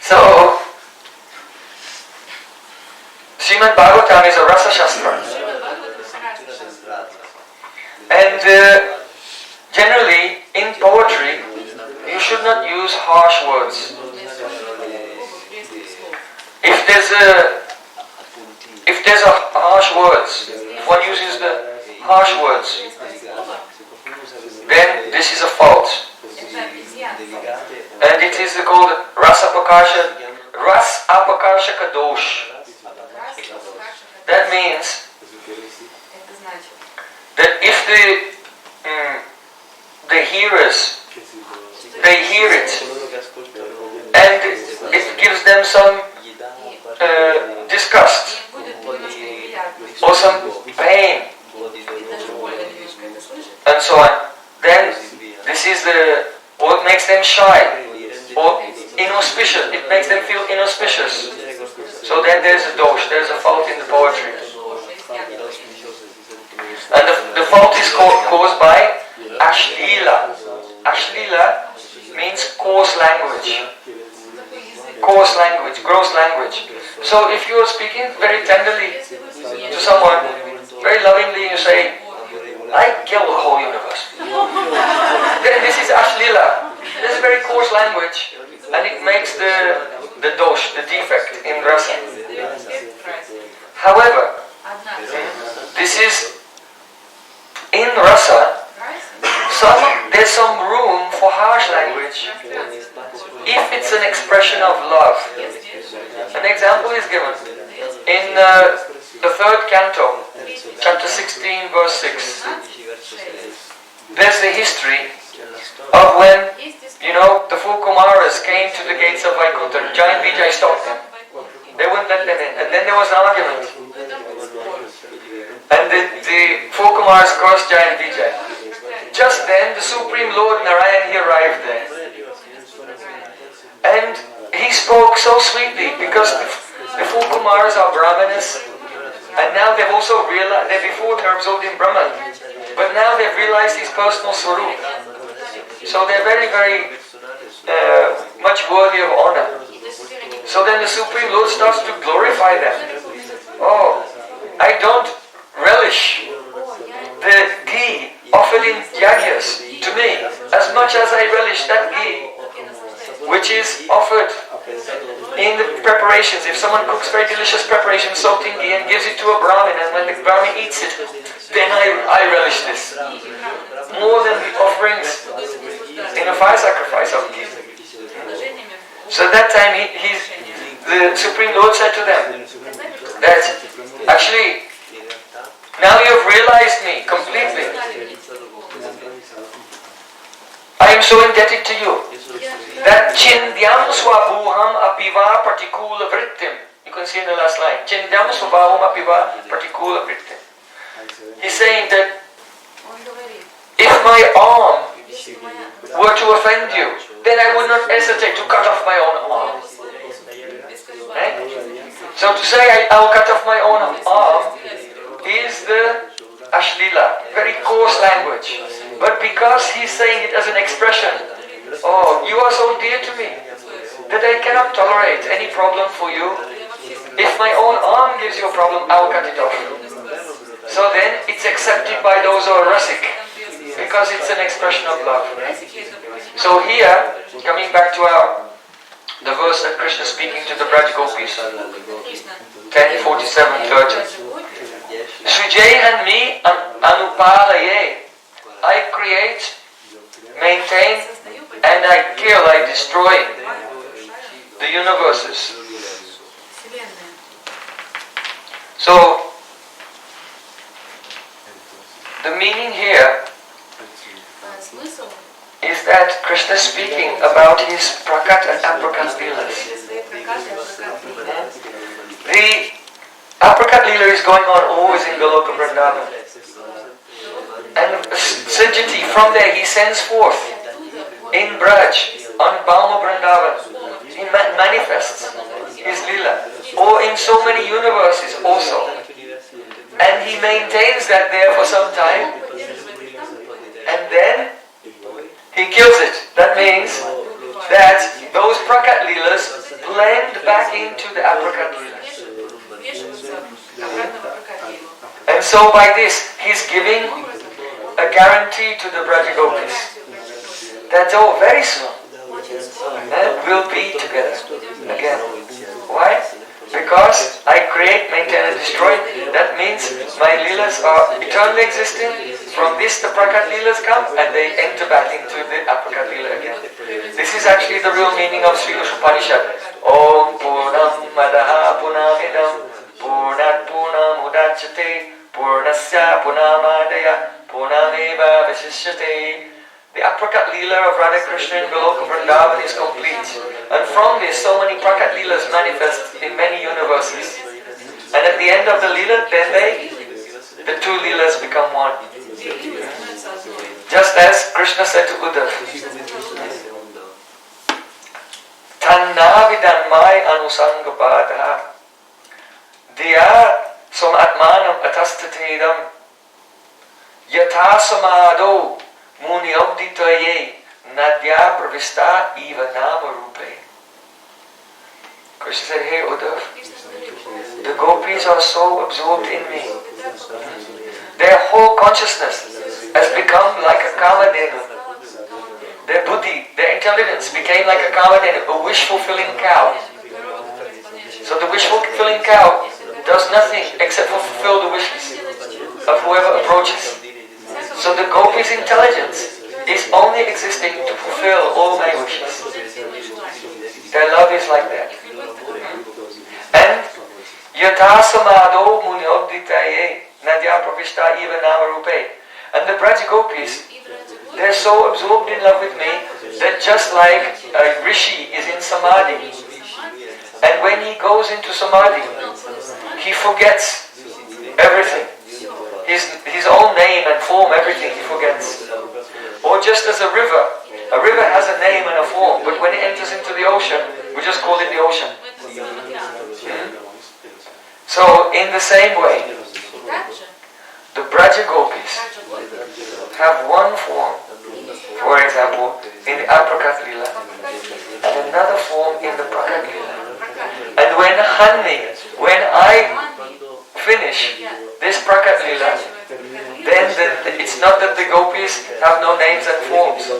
So, Srimad Bhagavatam is a Rasa Shastra. And generally, in poetry, you should not use harsh words. If there's a harsh words, if one uses the harsh words, then this is a fault. And it is called Ras Apakashaka Dosh. That means that if the hearers, they hear it, and it gives them some disgust or some pain and so on, then this is what makes them shy or inauspicious. It makes them feel inauspicious. So then there's a dosh, there's a fault in the poetry. And the fault is caused by ashlila. Ashlila means coarse language. Coarse language, gross language. So if you are speaking very tenderly to someone, very lovingly, you say, I kill the whole universe. Then this is ashlila. This is very coarse language, and it makes the dosh, the defect in rasa. However, this is in rasa. There's some room for harsh language if it's an expression of love. An example is given in the third canto, chapter 16, verse 6. There's the history of when, the four Kumaras came to the gates of Vaikuntha. Giant Vijay stopped them. They wouldn't let them in. And then there was an argument. And the four Kumaras crossed Giant Vijay. Just then, the Supreme Lord Narayan, he arrived there. And he spoke so sweetly because the four Kumaras are Brahmanas, and now they've also realized, before they were absorbed in Brahman, but now they've realized his personal swarup. So they're very, very much worthy of honor. So then the Supreme Lord starts to glorify them. Oh, I don't relish the ghee offered in yagyas to me as much as I relish that ghee which is offered in the preparations. If someone cooks very delicious preparation soaked in ghee and gives it to a Brahmin, and when the Brahmin eats it, then I relish this more than the offerings in a fire sacrifice of ghee. So at that time the Supreme Lord said to them that actually now you have realized me completely. I am so indebted to you that Chindyam Swabhuham Apiva Partikula Vrittim. You can see in the last line. Chindyam Swabhuham Apiva Partikula Vrittim. He's saying that if my arm were to offend you, then I would not hesitate to cut off my own arm. Right? So to say I will cut off my own arm is the ashlila, very coarse language. But because he's saying it as an expression, oh, you are so dear to me that I cannot tolerate any problem for you. If my own arm gives you a problem, I will cut it off. So then it's accepted by those who are rasik, because it's an expression of love. So here, coming back to the verse that Krishna is speaking to the Braj Gopis, 10:47-30. Srijayan me anupalaye. I create, maintain, and I kill, I destroy the universes. So, the meaning here is that Krishna is speaking about his prakat and aprakat lilas. The apricot lila is going on always in Goloka Vrindavan. And Sajjati, from there he sends forth in Braj, on Bauma Vrindavan. He manifests his lila. Or in so many universes also. And he maintains that there for some time. And then he kills it. That means that those prakat lilas blend back into the apricot lilas. And so by this, he's giving a guarantee to the Brajagopis that very soon we'll be together again. Why? Because I create, maintain and destroy. That means my lilas are eternally existing. From this the prakat lilas come and they enter back into the apricot lila again. This is actually the real meaning of Srila Upanishad. Om Purnam Madaha Punamidam Purnat Purnam Udachyate Purnasya Punamadaya Purnameva Vasishyate. The apricot lila of Radha Krishna in Goloka Vrindavan is complete. And from this, so many prakat lilas manifest in many universes. And at the end of the lila, then the two lilas become one. Just as Krishna said to Uddhav, Tannavidanmai anusangapadaha Diya somatmanam atastatedam Yatha samado Muni Abditaye Nadya Pravista Eva Nama Rupe. Krishna said, hey Uddhav, the gopis are so absorbed in me. Their whole consciousness has become like a kamadenu. Their buddhi, their intelligence became like a kamadenu, a wish-fulfilling cow. So the wish-fulfilling cow does nothing except for fulfill the wishes of whoever approaches. So the gopis' intelligence is only existing to fulfill all my wishes. Their love is like that. And Yatha samado munyoditaye nadya pravishta eva nama rupe. And the Braj gopis, they're so absorbed in love with me that just like a rishi is in samadhi, and when he goes into samadhi, he forgets everything. His own name and form, everything he forgets. Or just as a river has a name and a form, but when it enters into the ocean, we just call it the ocean. So in the same way, the Braja Gopis have one form, for example, in the apricot lila, and another form in the prakat lila. And when I finish this prakat lila, then it's not that the gopis have no names and forms,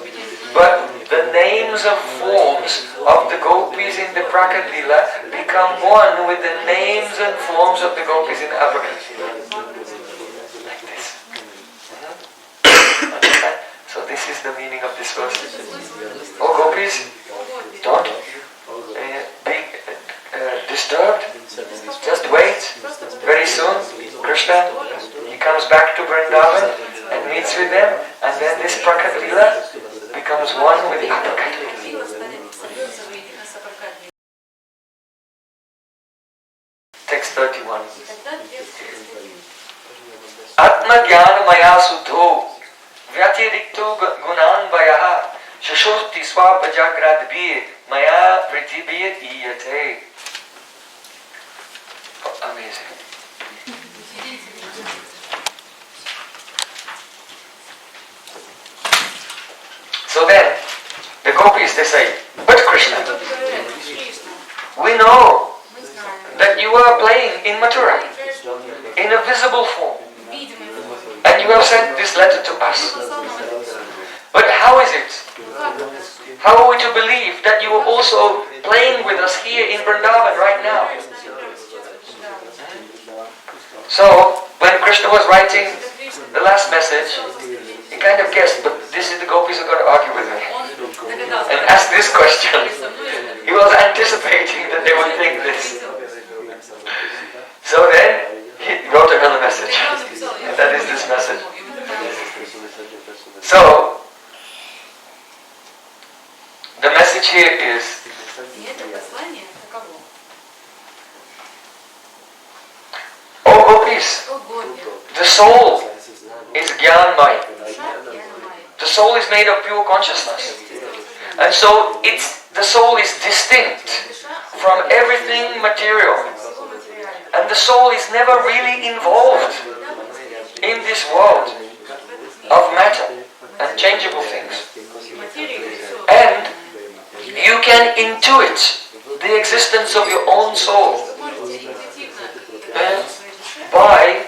but the names and forms of the gopis in the prakat lila become one with the names and forms of the gopis in the apricot lila. Like this. Understand? So this is the meaning of this verse. Oh gopis, don't be disturbed. Just wait. Very soon, Krishna, he comes back to Vrindavan and meets with them, and then this prakat lila becomes one with the apricot lila. Text 31. Atma jnana maya sudho vyatirikto gunan vayaha shashoti swapa jagrad bhi maya pritibhi iyate. Amazing. So then, the gopis, they say, but Krishna, we know that you are playing in Mathura, in a visible form, and you have sent this letter to us. But how is it? How are we to believe that you are also playing with us here in Vrindavan right now? So, when Krishna was writing the last message, he kind of guessed, but this is the gopis who are going to argue with me and ask this question. He was anticipating that they would think this. So then, he wrote another message. And that is this message. So, the message here is The soul is Gyanmaya. The soul is made of pure consciousness. And so the soul is distinct from everything material. And the soul is never really involved in this world of matter and changeable things. And you can intuit the existence of your own soul by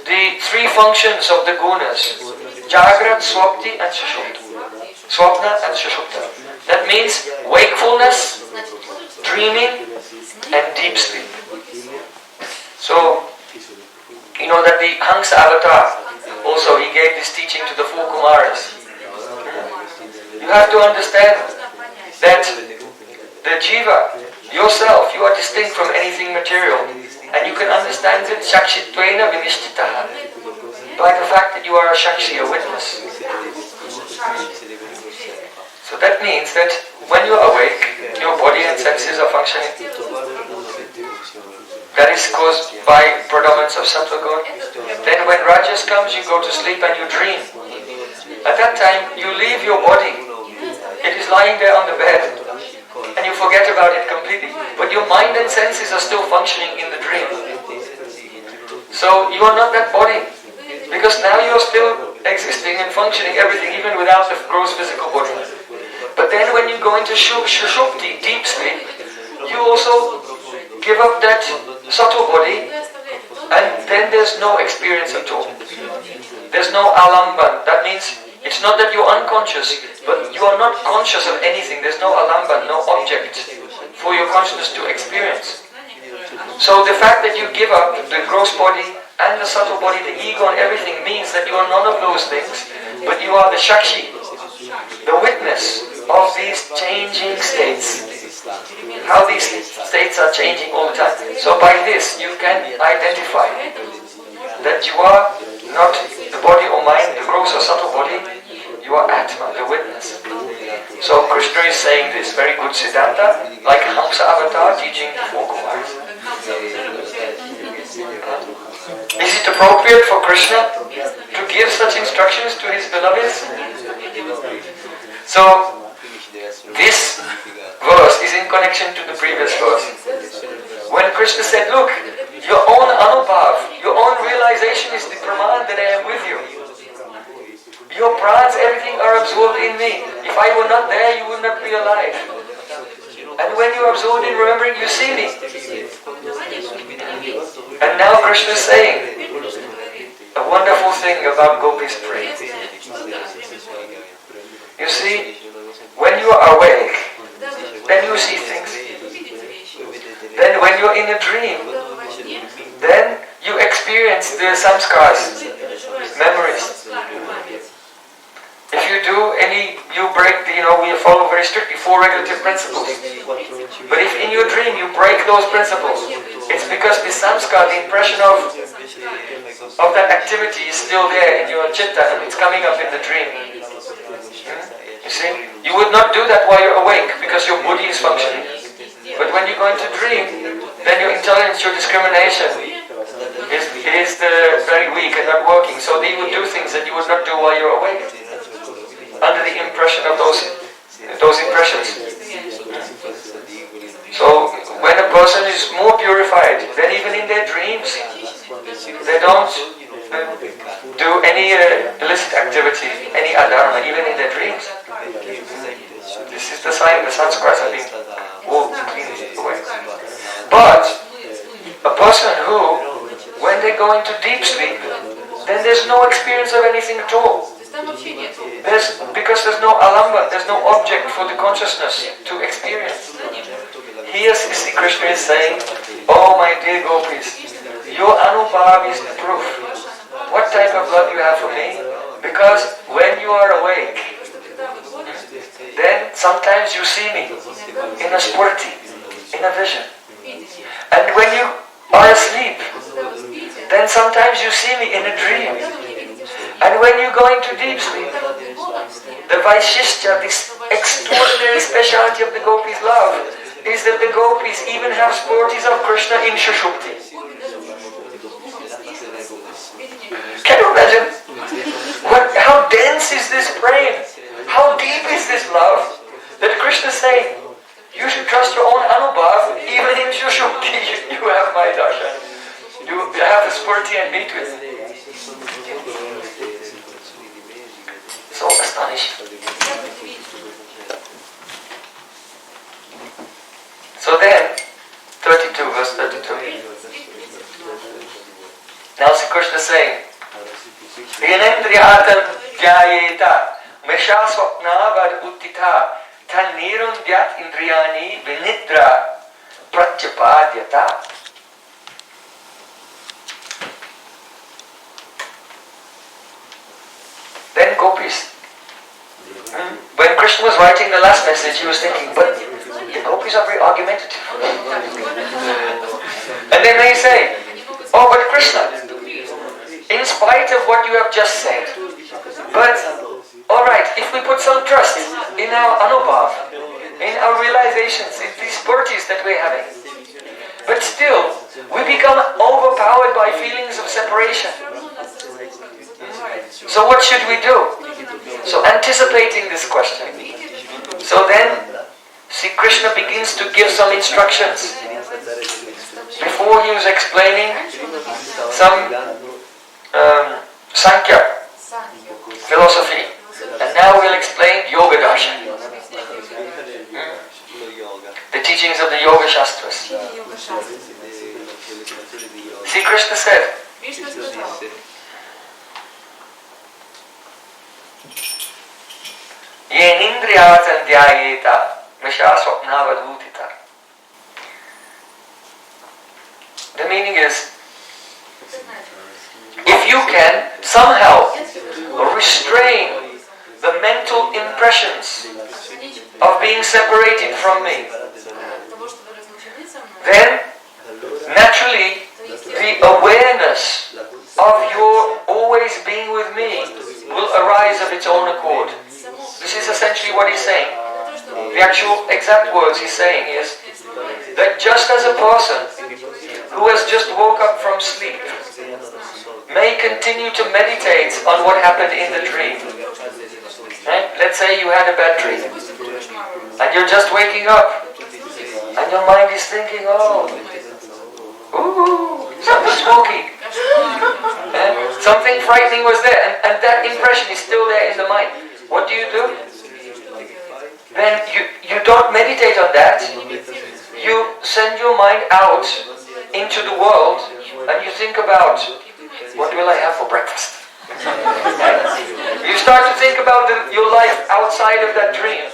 the three functions of the gunas, Jagrat, Swapti and Sushupta. Swapna and Sushupta. That means wakefulness, dreaming and deep sleep. So, you know that the Hamsa avatar, also he gave this teaching to the four Kumaras. You have to understand that the Jiva, yourself, you are distinct from anything material. And you can understand it Shakshittvena Vinishtitaha, by the fact that you are a Shakshi, a witness. So that means that when you are awake, your body and senses are functioning. That is caused by predominance of sattva gun. Then when rajas comes, you go to sleep and you dream. At that time, you leave your body. It is lying there on the bed. And you forget about it completely. But your mind and senses are still functioning in the dream. So you are not that body. Because now you are still existing and functioning everything, even without the gross physical body. But then when you go into Shushupti, deep sleep, you also give up that subtle body, and then there's no experience at all. There's no alamban. That means it's not that you're unconscious, but you are not conscious of anything. There's no alamban, no object for your consciousness to experience. So the fact that you give up the gross body and the subtle body, the ego and everything, means that you are none of those things, but you are the Shakshi, the witness of these changing states. How these states are changing all the time. So by this you can identify that you are not the body or mind, the gross or subtle body, you are Atma, the witness. So Krishna is saying this very good Siddhanta, like Hamsa Avatar teaching the four Kumaras. Is it appropriate for Krishna to give such instructions to his beloveds? So this verse is in connection to the previous verse. When Krishna said, look, your own anubhav, your own realization is the praman that I am with you. Your prans, everything are absorbed in me. If I were not there, you would not be alive. And when you are absorbed in remembering, you see me. And now Krishna is saying a wonderful thing about Gopi's praise. You see, when you are awake, then you see things. Then when you're in a dream, then you experience the samskars, memories. If you do you break we follow very strictly 4 regulative principles. But if in your dream you break those principles, it's because the samskar, the impression of that activity is still there in your chitta and it's coming up in the dream. You see, you would not do that while you're awake because your body is functioning. But when you go into dream, then your intelligence, your discrimination is very weak and not working. So you would do things that you would not do while you're awake, under the impression of those impressions. So when a person is more purified, then even in their dreams, they don't do any illicit activity, any adharma, even in their dreams. This is the sign the sanskars have been all cleaned away. But a person who, when they go into deep sleep, then there's no experience of anything at all. Because there's no alamba, there's no object for the consciousness to experience. Here Sri Krishna is saying, oh my dear gopis, your anubhav is the proof. What type of love you have for me? Because when you are awake, then sometimes you see me in a spurti, in a vision. And when you are asleep, then sometimes you see me in a dream. And when you go into deep sleep, the Vaishishya, this extraordinary speciality of the gopis' love, is that the gopis even have spurtis of Krishna in Shushupti. imagine? How dense is this prem? How deep is this love that Krishna is saying, you should trust your own anubhav, even in Shushuki, you have my darshan. You have the spurti and meet with. So astonishing. So then, 32, verse 32. Now Sri Krishna is saying, Yanendriyatam jayeta mesha swapnavad uttita tan nirundyat indriyani vinidra pratyapadyata. Then gopis. When Krishna was writing the last message, he was thinking, but the gopis are very argumentative. And then they say, oh, but Krishna, in spite of what you have just said, but alright, if we put some trust in our anubhav, in our realizations, in these spurtis that we're having, but still, we become overpowered by feelings of separation. So what should we do? So anticipating this question. So then, Sri Krishna begins to give some instructions. Before he was explaining some Sankhya philosophy, and now we'll explain Yoga Darshan, the teachings of the Yoga Shastras. Sri Krishna said, Yenindriyatan dhyayeta mesha swapnavadutita. The meaning is, if you can somehow restrain the mental impressions of being separated from me, then naturally the awareness of your always being with me will arise of its own accord. This is essentially what he's saying. The actual exact words he's saying is that just as a person who has just woke up from sleep may continue to meditate on what happened in the dream. Right? Let's say you had a bad dream and you're just waking up and your mind is thinking, oh, ooh, something spooky. Something frightening was there, and that impression is still there in the mind. What do? Then you don't meditate on that. You send your mind out into the world and you think about, what will I have for breakfast? You start to think about your life outside of that dream.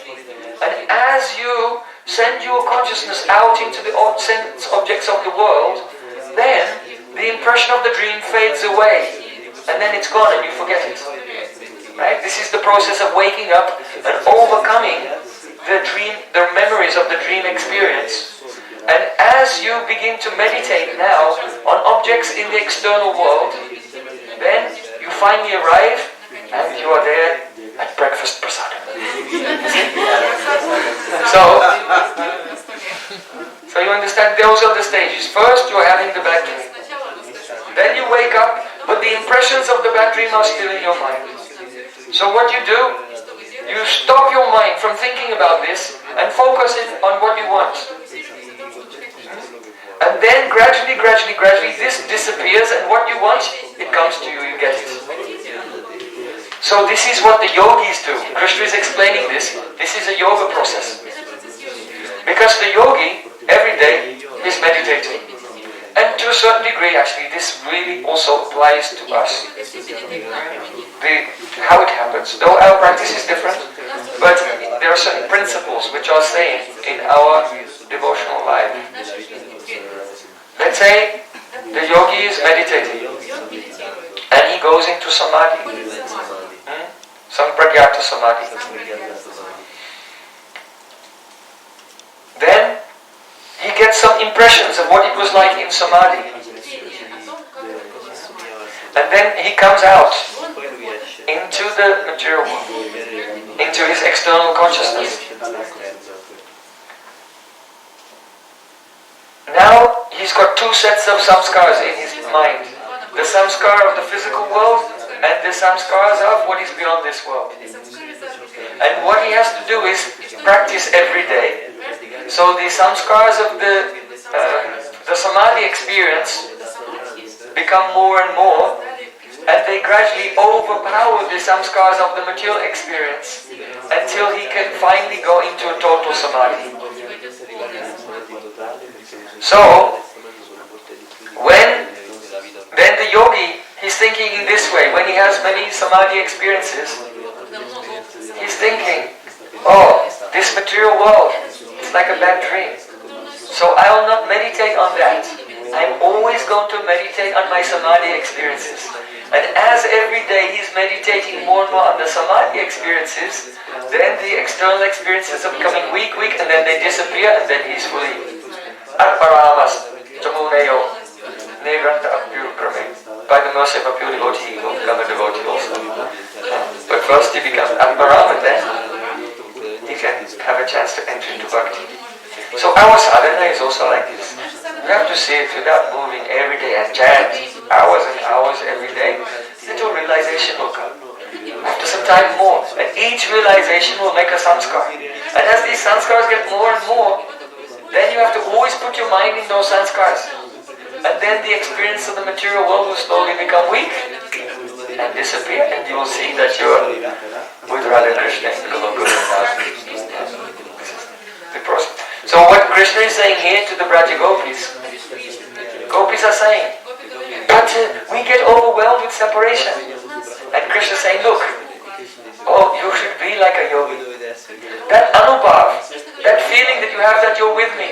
And as you send your consciousness out into the sense objects of the world, then the impression of the dream fades away. And then it's gone and you forget it. Right? This is the process of waking up and overcoming the memories of the dream experience. And as you begin to meditate now on objects in the external world, then you finally arrive and you are there at breakfast prasadam. So you understand, those are the stages. First you're having the bad dream. Then you wake up, but the impressions of the bad dream are still in your mind. So what you do, you stop your mind from thinking about this and focus it on what you want. And then gradually, this disappears and what you want, it comes to you, you get it. So this is what the yogis do. Krishna is explaining this. This is a yoga process. Because the yogi, every day, is meditating. And to a certain degree, actually, this really also applies to us. How it happens. Though our practice is different, but there are certain principles which are same in our devotional life. Let's say the yogi is meditating and he goes into samadhi, some pragyata samadhi. Then he gets some impressions of what it was like in samadhi. And then he comes out into the material world, into his external consciousness. Now he's got two sets of samskars in his mind. The samskar of the physical world and the samskaras of what is beyond this world. And what he has to do is practice every day. So the samskaras of the samadhi experience become more and more, and they gradually overpower the samskaras of the material experience until he can finally go into a total samadhi. So, when then the yogi, he's thinking in this way, when he has many samadhi experiences, he's thinking, oh, this material world is like a bad dream. So I will not meditate on that. I'm always going to meditate on my samadhi experiences. And as every day he's meditating more and more on the samadhi experiences, then the external experiences are becoming weak, and then they disappear, and then he's fully Atparamas, Jamunayo, Negranta Apurkrame. By the mercy of a pure devotee, he will become a devotee also. But first he becomes Atparam, and then he can have a chance to enter into bhakti. So our sadhana is also like this. We have to sit without moving every day and chant hours and hours every day until realization will come. After some time more, and each realization will make a samskar. And as these samskars get more and more, then you have to always put your mind in those sanskars. And then the experience of the material world will slowly become weak and disappear, and you will see that you are with Radha Krishna in Goloka. The process. So what Krishna is saying here to the Braja Gopis are saying, but we get overwhelmed with separation. And Krishna is saying, look, oh, you should be like a yogi. That anubhav, that feeling that you have that you're with me,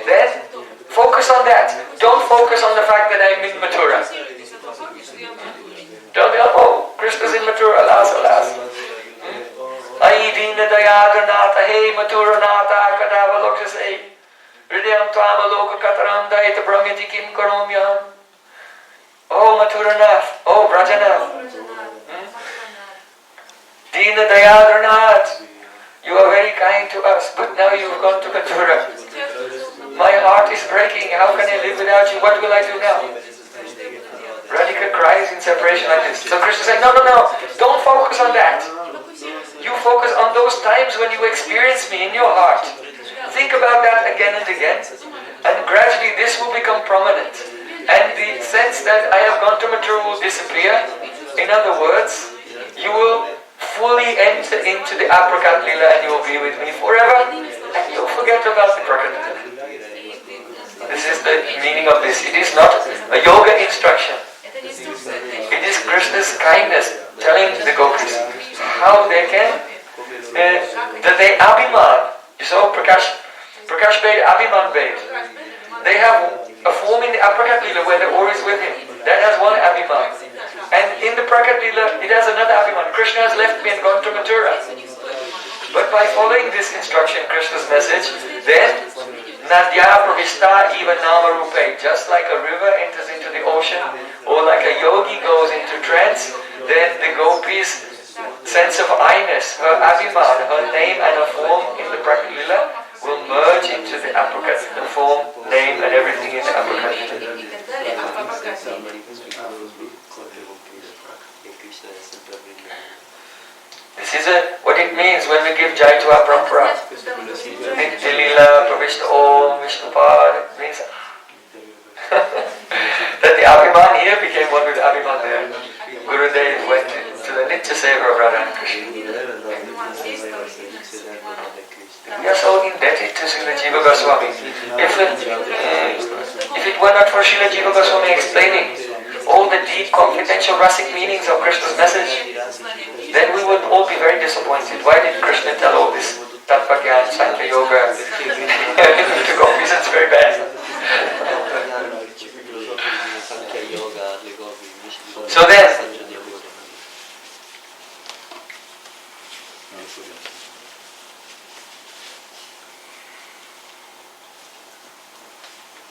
then focus on that. Don't focus on the fact that I'm in Mathura. Don't be like, oh, Krishna's in Mathura, alas, alas. Ai dina dayaganata, hey Mathuranata, kadavalokshase, hridayam tvama loka kataram daita brahmyati kim karomyam. Oh Mathuranath, oh Brajanath. Dina dayaganat, you are very kind to us, but now you've gone to Mathura. My heart is breaking, how can I live without you? What will I do now? Radhika cries in separation like this. So Krishna said, no, don't focus on that. You focus on those times when you experience me in your heart. Think about that again and again, and gradually this will become prominent. And the sense that I have gone to Mathura will disappear. In other words, you will fully enter into the Aprakat Lila and you will be with me forever, and you'll forget about the Prakat Lila. This is the meaning of this. It is not a yoga instruction. It is Krishna's kindness telling the gopis how they can, that they abhiman. You saw Prakash Bhed, Abhiman Bhed. They have a form in the Aprakat Lila where they're always with him. That has one abhiman. And in the Prakat Lila, it has another abhiman. Krishna has left me and gone to Mathura. But by following this instruction, Krishna's message, then Nadya Pravishta Eva Nama Rupe, just like a river enters into the ocean, or like a yogi goes into trance, then the gopis' sense of I-ness, her abhiman, her name and her form in the Prakat Lila will merge into the Aprakat, the form, name and everything in the Aprakat. This is what it means when we give Jai to our Parampara. Nitya Lila Pravishta Om Vishnupad. It means that the Abhiman here became one with the Abhiman there. Gurudev went to the Nitya Seva of Radha and Krishna. We are so indebted to Srila Jiva Gosvami. If it were not for Srila Jiva Goswami explaining all the deep, confidential, rasic meanings of Krishna's message, then we would all be very disappointed. Why did Krishna tell all this Tattva Gyan, Sankhya Yoga to gopis? It's very bad. So then,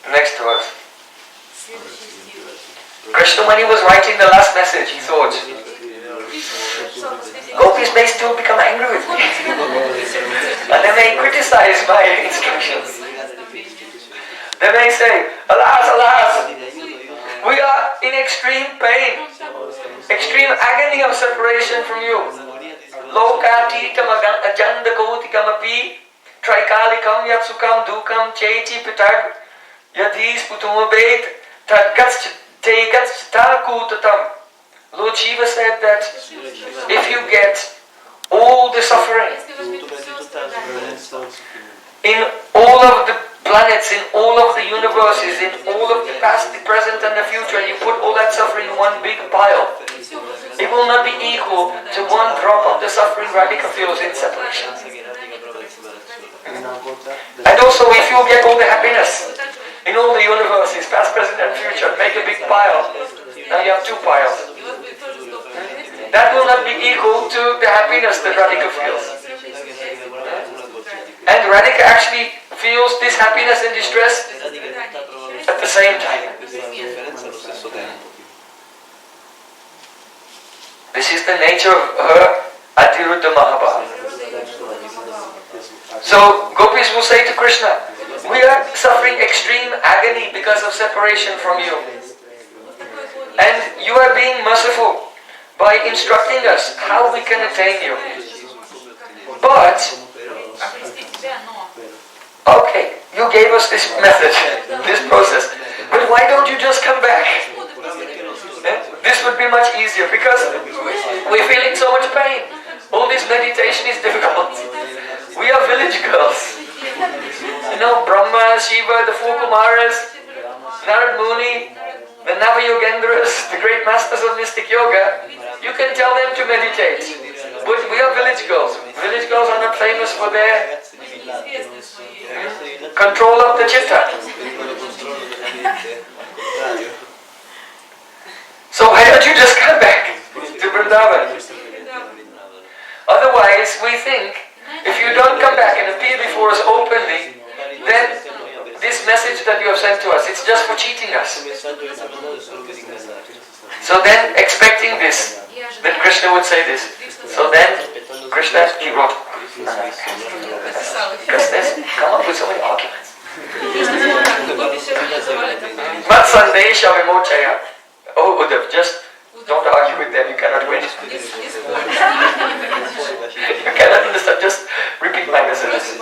next verse. Krishna, when he was writing the last message, he thought, gopis may still become angry with me. And they may criticize my instructions. They may say, alas, alas, we are in extreme pain, feel agony of separation from you. Lokatitam ajandakotikam api trikalikam yatsukam dukam cheti pitag yadis putumabet tadgats te gats takutatam. Lord Jiva said that if you get all the suffering in all of the planets, in all of the universes, in all of the past, the present and the future, you put all that suffering in one big pile, it will not be equal to one drop of the suffering Radhika feels in separation. And also if you get all the happiness in all the universes, past, present and future, make a big pile, now you have two piles. That will not be equal to the happiness that Radhika feels. And Radhika actually feels this happiness and distress at the same time. This is the nature of her Adhiruddha Mahabharata. So gopis will say to Krishna, we are suffering extreme agony because of separation from you. And you are being merciful by instructing us how we can attain you. But, okay, you gave us this method, this process, but why don't you just come back? This would be much easier because we're feeling so much pain. All this meditation is difficult. We are village girls. You know, Brahma, Shiva, the four Kumaras, Narad Muni, the Navayogendras, the great masters of mystic yoga, you can tell them to meditate. But we are village girls. Village girls are not famous for their control of the chitta. So why don't you just come back to Vrindavan? Otherwise, we think, if you don't come back and appear before us openly, then this message that you have sent to us, it's just for cheating us. So then, expecting this, that Krishna would say this. So then, Krishna, he wrote, Krishna come up with so many arguments. Mat sandesha vimochaya. Oh, Uddhav, just don't argue with them, you cannot win. You cannot understand, just repeat my messages.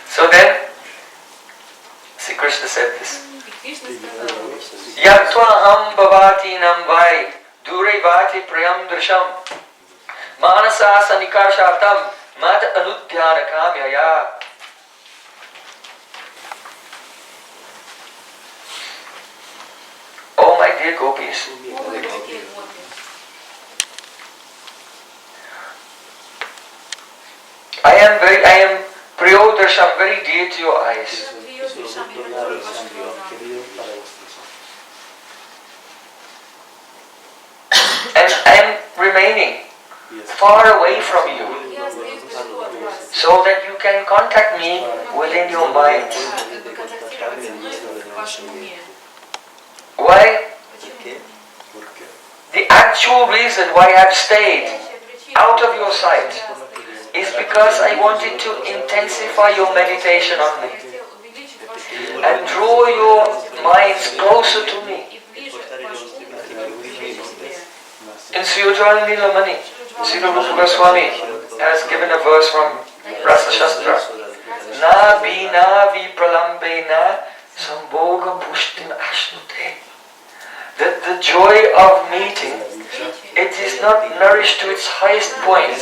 So then, see, Krishna said this. Yatvaham bhavati namvai dure vati prayam drisham manasa sanikashatam mat anudhyana kamyaya. Oh my dear gopis, I am Prayojan, very dear to your eyes. And I am remaining far away from you, so that you can contact me within your mind. Why? The actual reason why I have stayed out of your sight is because I wanted to intensify your meditation on me and draw your minds closer to me. In Srila Nilamani, Srila Gosvami has given a verse from Rasa Shastra. Na bina vi pralambe na sambhoga pushtin ashnute. That the joy of meeting, it is not nourished to its highest point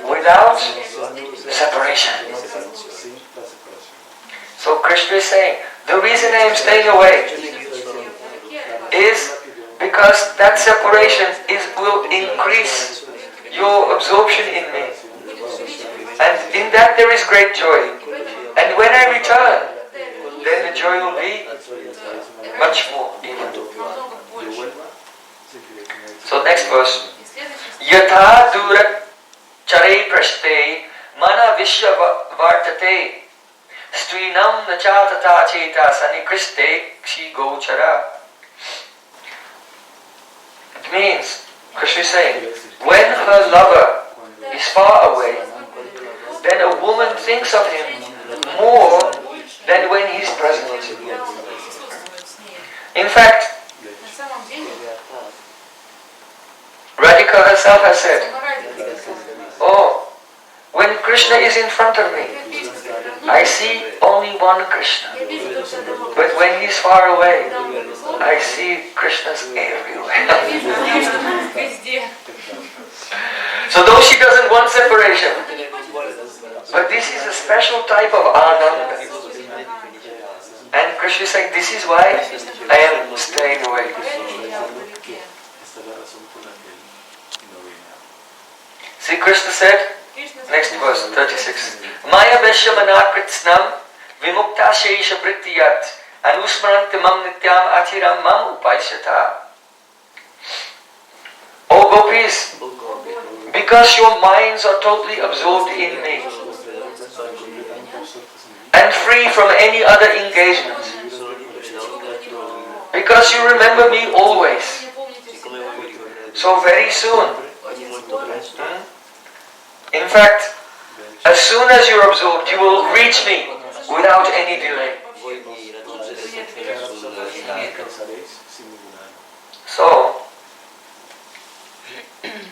without separation. So Krishna is saying, the reason I am staying away is because that separation will increase your absorption in me. And in that there is great joy. And when I return, then the joy will be much more even. So next verse. Yatha durat chare prashte mana vishya vartate strinam nachatata cheta sanikriste kshi gochara. It means, Krishna is saying, when her lover is far away, then a woman thinks of him more than when he is present. In fact, Sandarbhas said, oh, when Krishna is in front of me, I see only one Krishna. But when he's far away, I see Krishnas everywhere. So though she doesn't want separation, but this is a special type of ananda. And Krishna is saying, this is why I am staying away. See, Krishna said, next verse, 36. Maya Vesha Manakritsnam Vimukta Sheisha Brittiyat Anusmaranti Mam Nityam Atiram Mam Upaishata. O gopis, because your minds are totally absorbed in me and free from any other engagement, because you remember me always, so very soon, in fact, as soon as you're absorbed, you will reach me without any delay. So,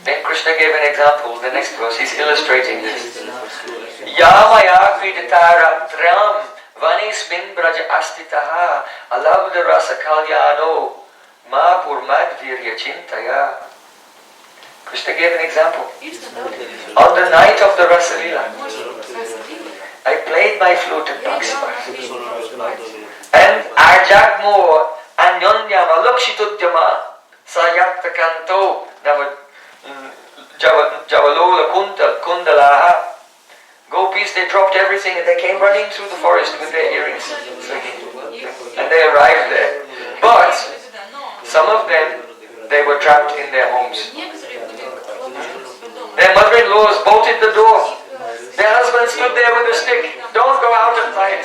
then Krishna gave an example, the next verse, he's illustrating this. Yamaya kriditara tram vanismin braja astitaha alabda rasa kalyano ma purmad virya chintaya. Krishna gave an example. On the night of the Rasa Leela, I played my flute at Bhaksipar. And Arjagmo Anyonyama Lakshitudyama Sayakta Kanto Javalola Kundalaha. Gopis, they dropped everything and they came running through the forest with their earrings. And they arrived there. But some of them, they were trapped in their homes. Their mother-in-laws bolted the door. Their husband stood there with a stick. Don't go out at night.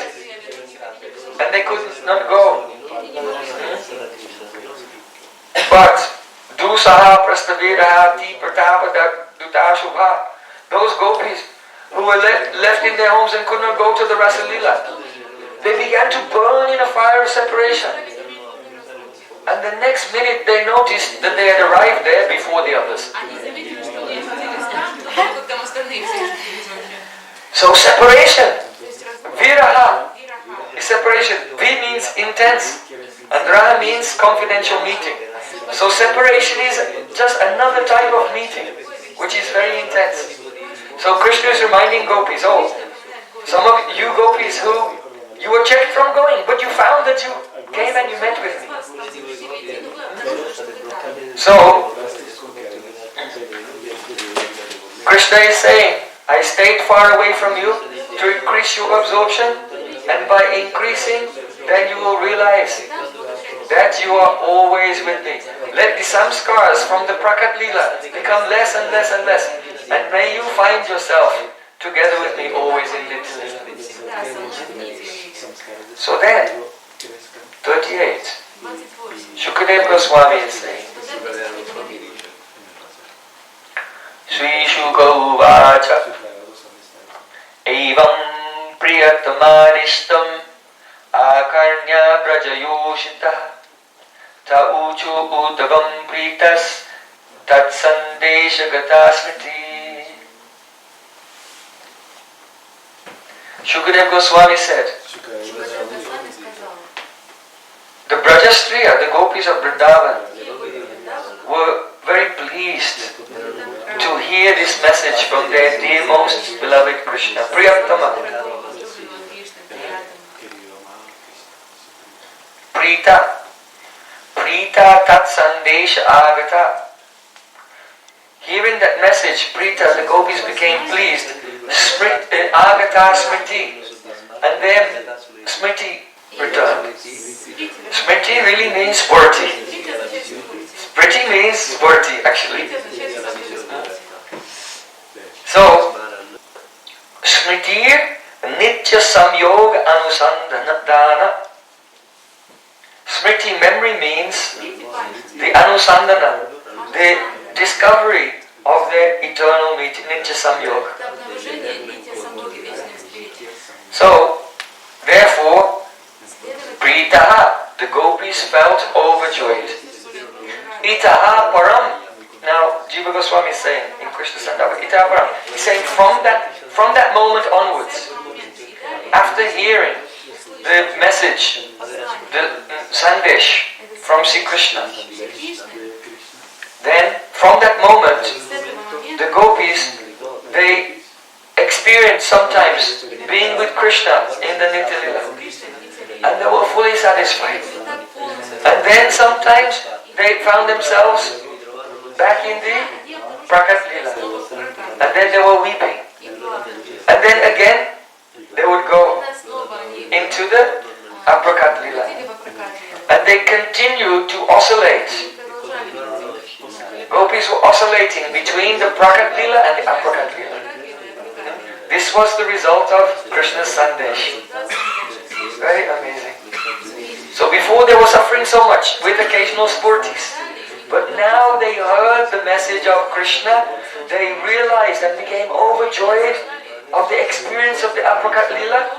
And they could not go. But Dusaha Prastaviraha Ti Pratapa Duta Shubha, those gopis who were left in their homes and could not go to the Rasa Leela, they began to burn in a fire of separation. And the next minute they noticed that they had arrived there before the others. So separation, viraha is separation. V means intense and raha means confidential meeting. So separation is just another type of meeting which is very intense. So Krishna is reminding gopis, oh, some of you gopis who you were checked from going, but you found that you came and you met with me. So Krishna is saying, I stayed far away from you to increase your absorption, and by increasing, then you will realize that you are always with me. Let the samskars from the Prakat Leela become less and less and less, and may you find yourself together with me always in little Leela. So then, 38, Shukadeva Gosvami is saying, Sri Shuka Uvacha Evam Priyatamanistam Akarnya Brajayoshita Ta Uchu Udavam Pritas Tat Sandesha Gatasmiti. Shukadeva Goswami said, the Brajastriya, the gopis of Vrindavan, were very pleased to hear this message from their dear most beloved Krishna, Priyatama. Prita tat sandesha agata. Hearing that message, Prita, the gopis became pleased. Agata smriti. And then smriti returned. Smriti really means sporty. Smriti means sporty actually. So, smritir nitya samyoga anusandana. Smriti, memory, means the anusandana, the discovery of their eternal meeting, nitya samyoga. So, therefore, Pritaha, the gopis felt overjoyed. Itaha param Now, Jiva Gosvami is saying in Krishna Sandarbhas, Itaparam, he's saying from that moment onwards, after hearing the message, the sandesh from Sri Krishna, then from that moment, the gopis, they experience sometimes being with Krishna in the Nitya Lila, and they were fully satisfied. And then sometimes they found themselves back in the Prakat Lila, and then they were weeping. And then again, they would go into the Aprakat Lila, and they continue to oscillate. Gopis were oscillating between the Prakat Lila and the Aprakat Lila. This was the result of Krishna's Sandesh. Very amazing. So before they were suffering so much with occasional spurtis, but now they heard the message of Krishna, they realized and became overjoyed of the experience of the Aprakat Lila,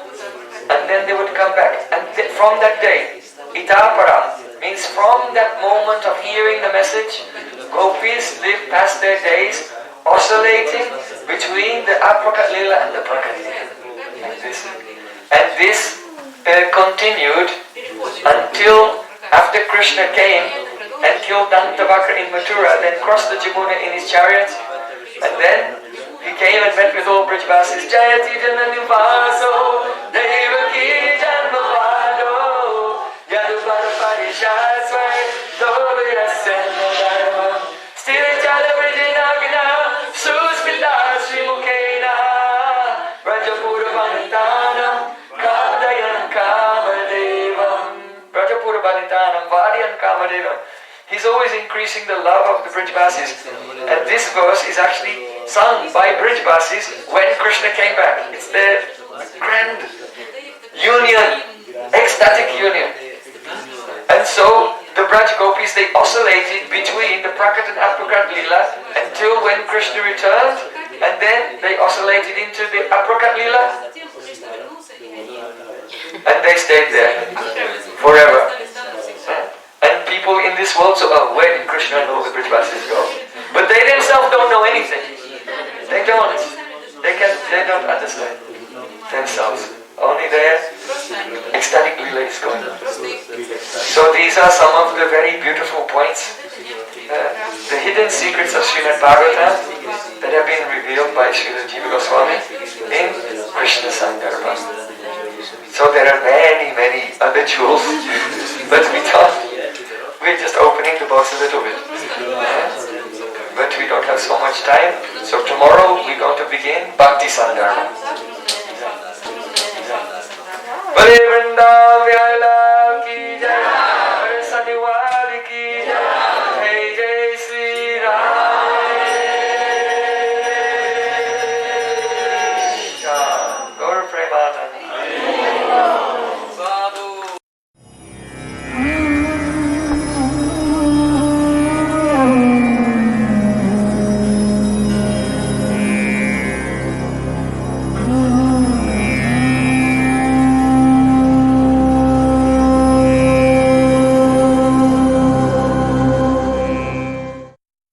and then they would come back. And from that day, Itapara means from that moment of hearing the message, gopis lived past their days oscillating between the Aprakat Lila and the Prakat Lila. Like this. And this continued until after Krishna came and killed Dantavakra in Mathura, then crossed the Jamuna in his chariot, and then he came and met with all Brijvasis. Jayati Jananivaso Devaki Janmavado Yadubara Parishatsvai Dobirasena Dharma Stirichala Brijinagina Suspita Srimukena Rajapura Vantanam Kadayan Kamadevam Rajapura Vantanam Vadiyan Kamadevam. He's always increasing the love of the Brijvasis. And this verse is actually sung by Brijvasis when Krishna came back. It's their grand union, ecstatic union. And so the Braj Gopis, they oscillated between the Prakat and Aprakat Lila until when Krishna returned, and then they oscillated into the Aprakat Lila, and they stayed there forever. And people in this world say, oh, where did Krishna and all the Brijvasis go? But they themselves don't know anything. They don't. They don't understand themselves. Only their ecstatic lila is going on. So these are some of the very beautiful points, the hidden secrets of Srimad Bhagavatam that have been revealed by Srila Jiva Goswami in Krishna Sandarbhas. So there are many, many other jewels, but we're just opening the box a little bit. But we don't have so much time. So tomorrow we're going to begin Bhakti Sandarbha. Bale Vrinda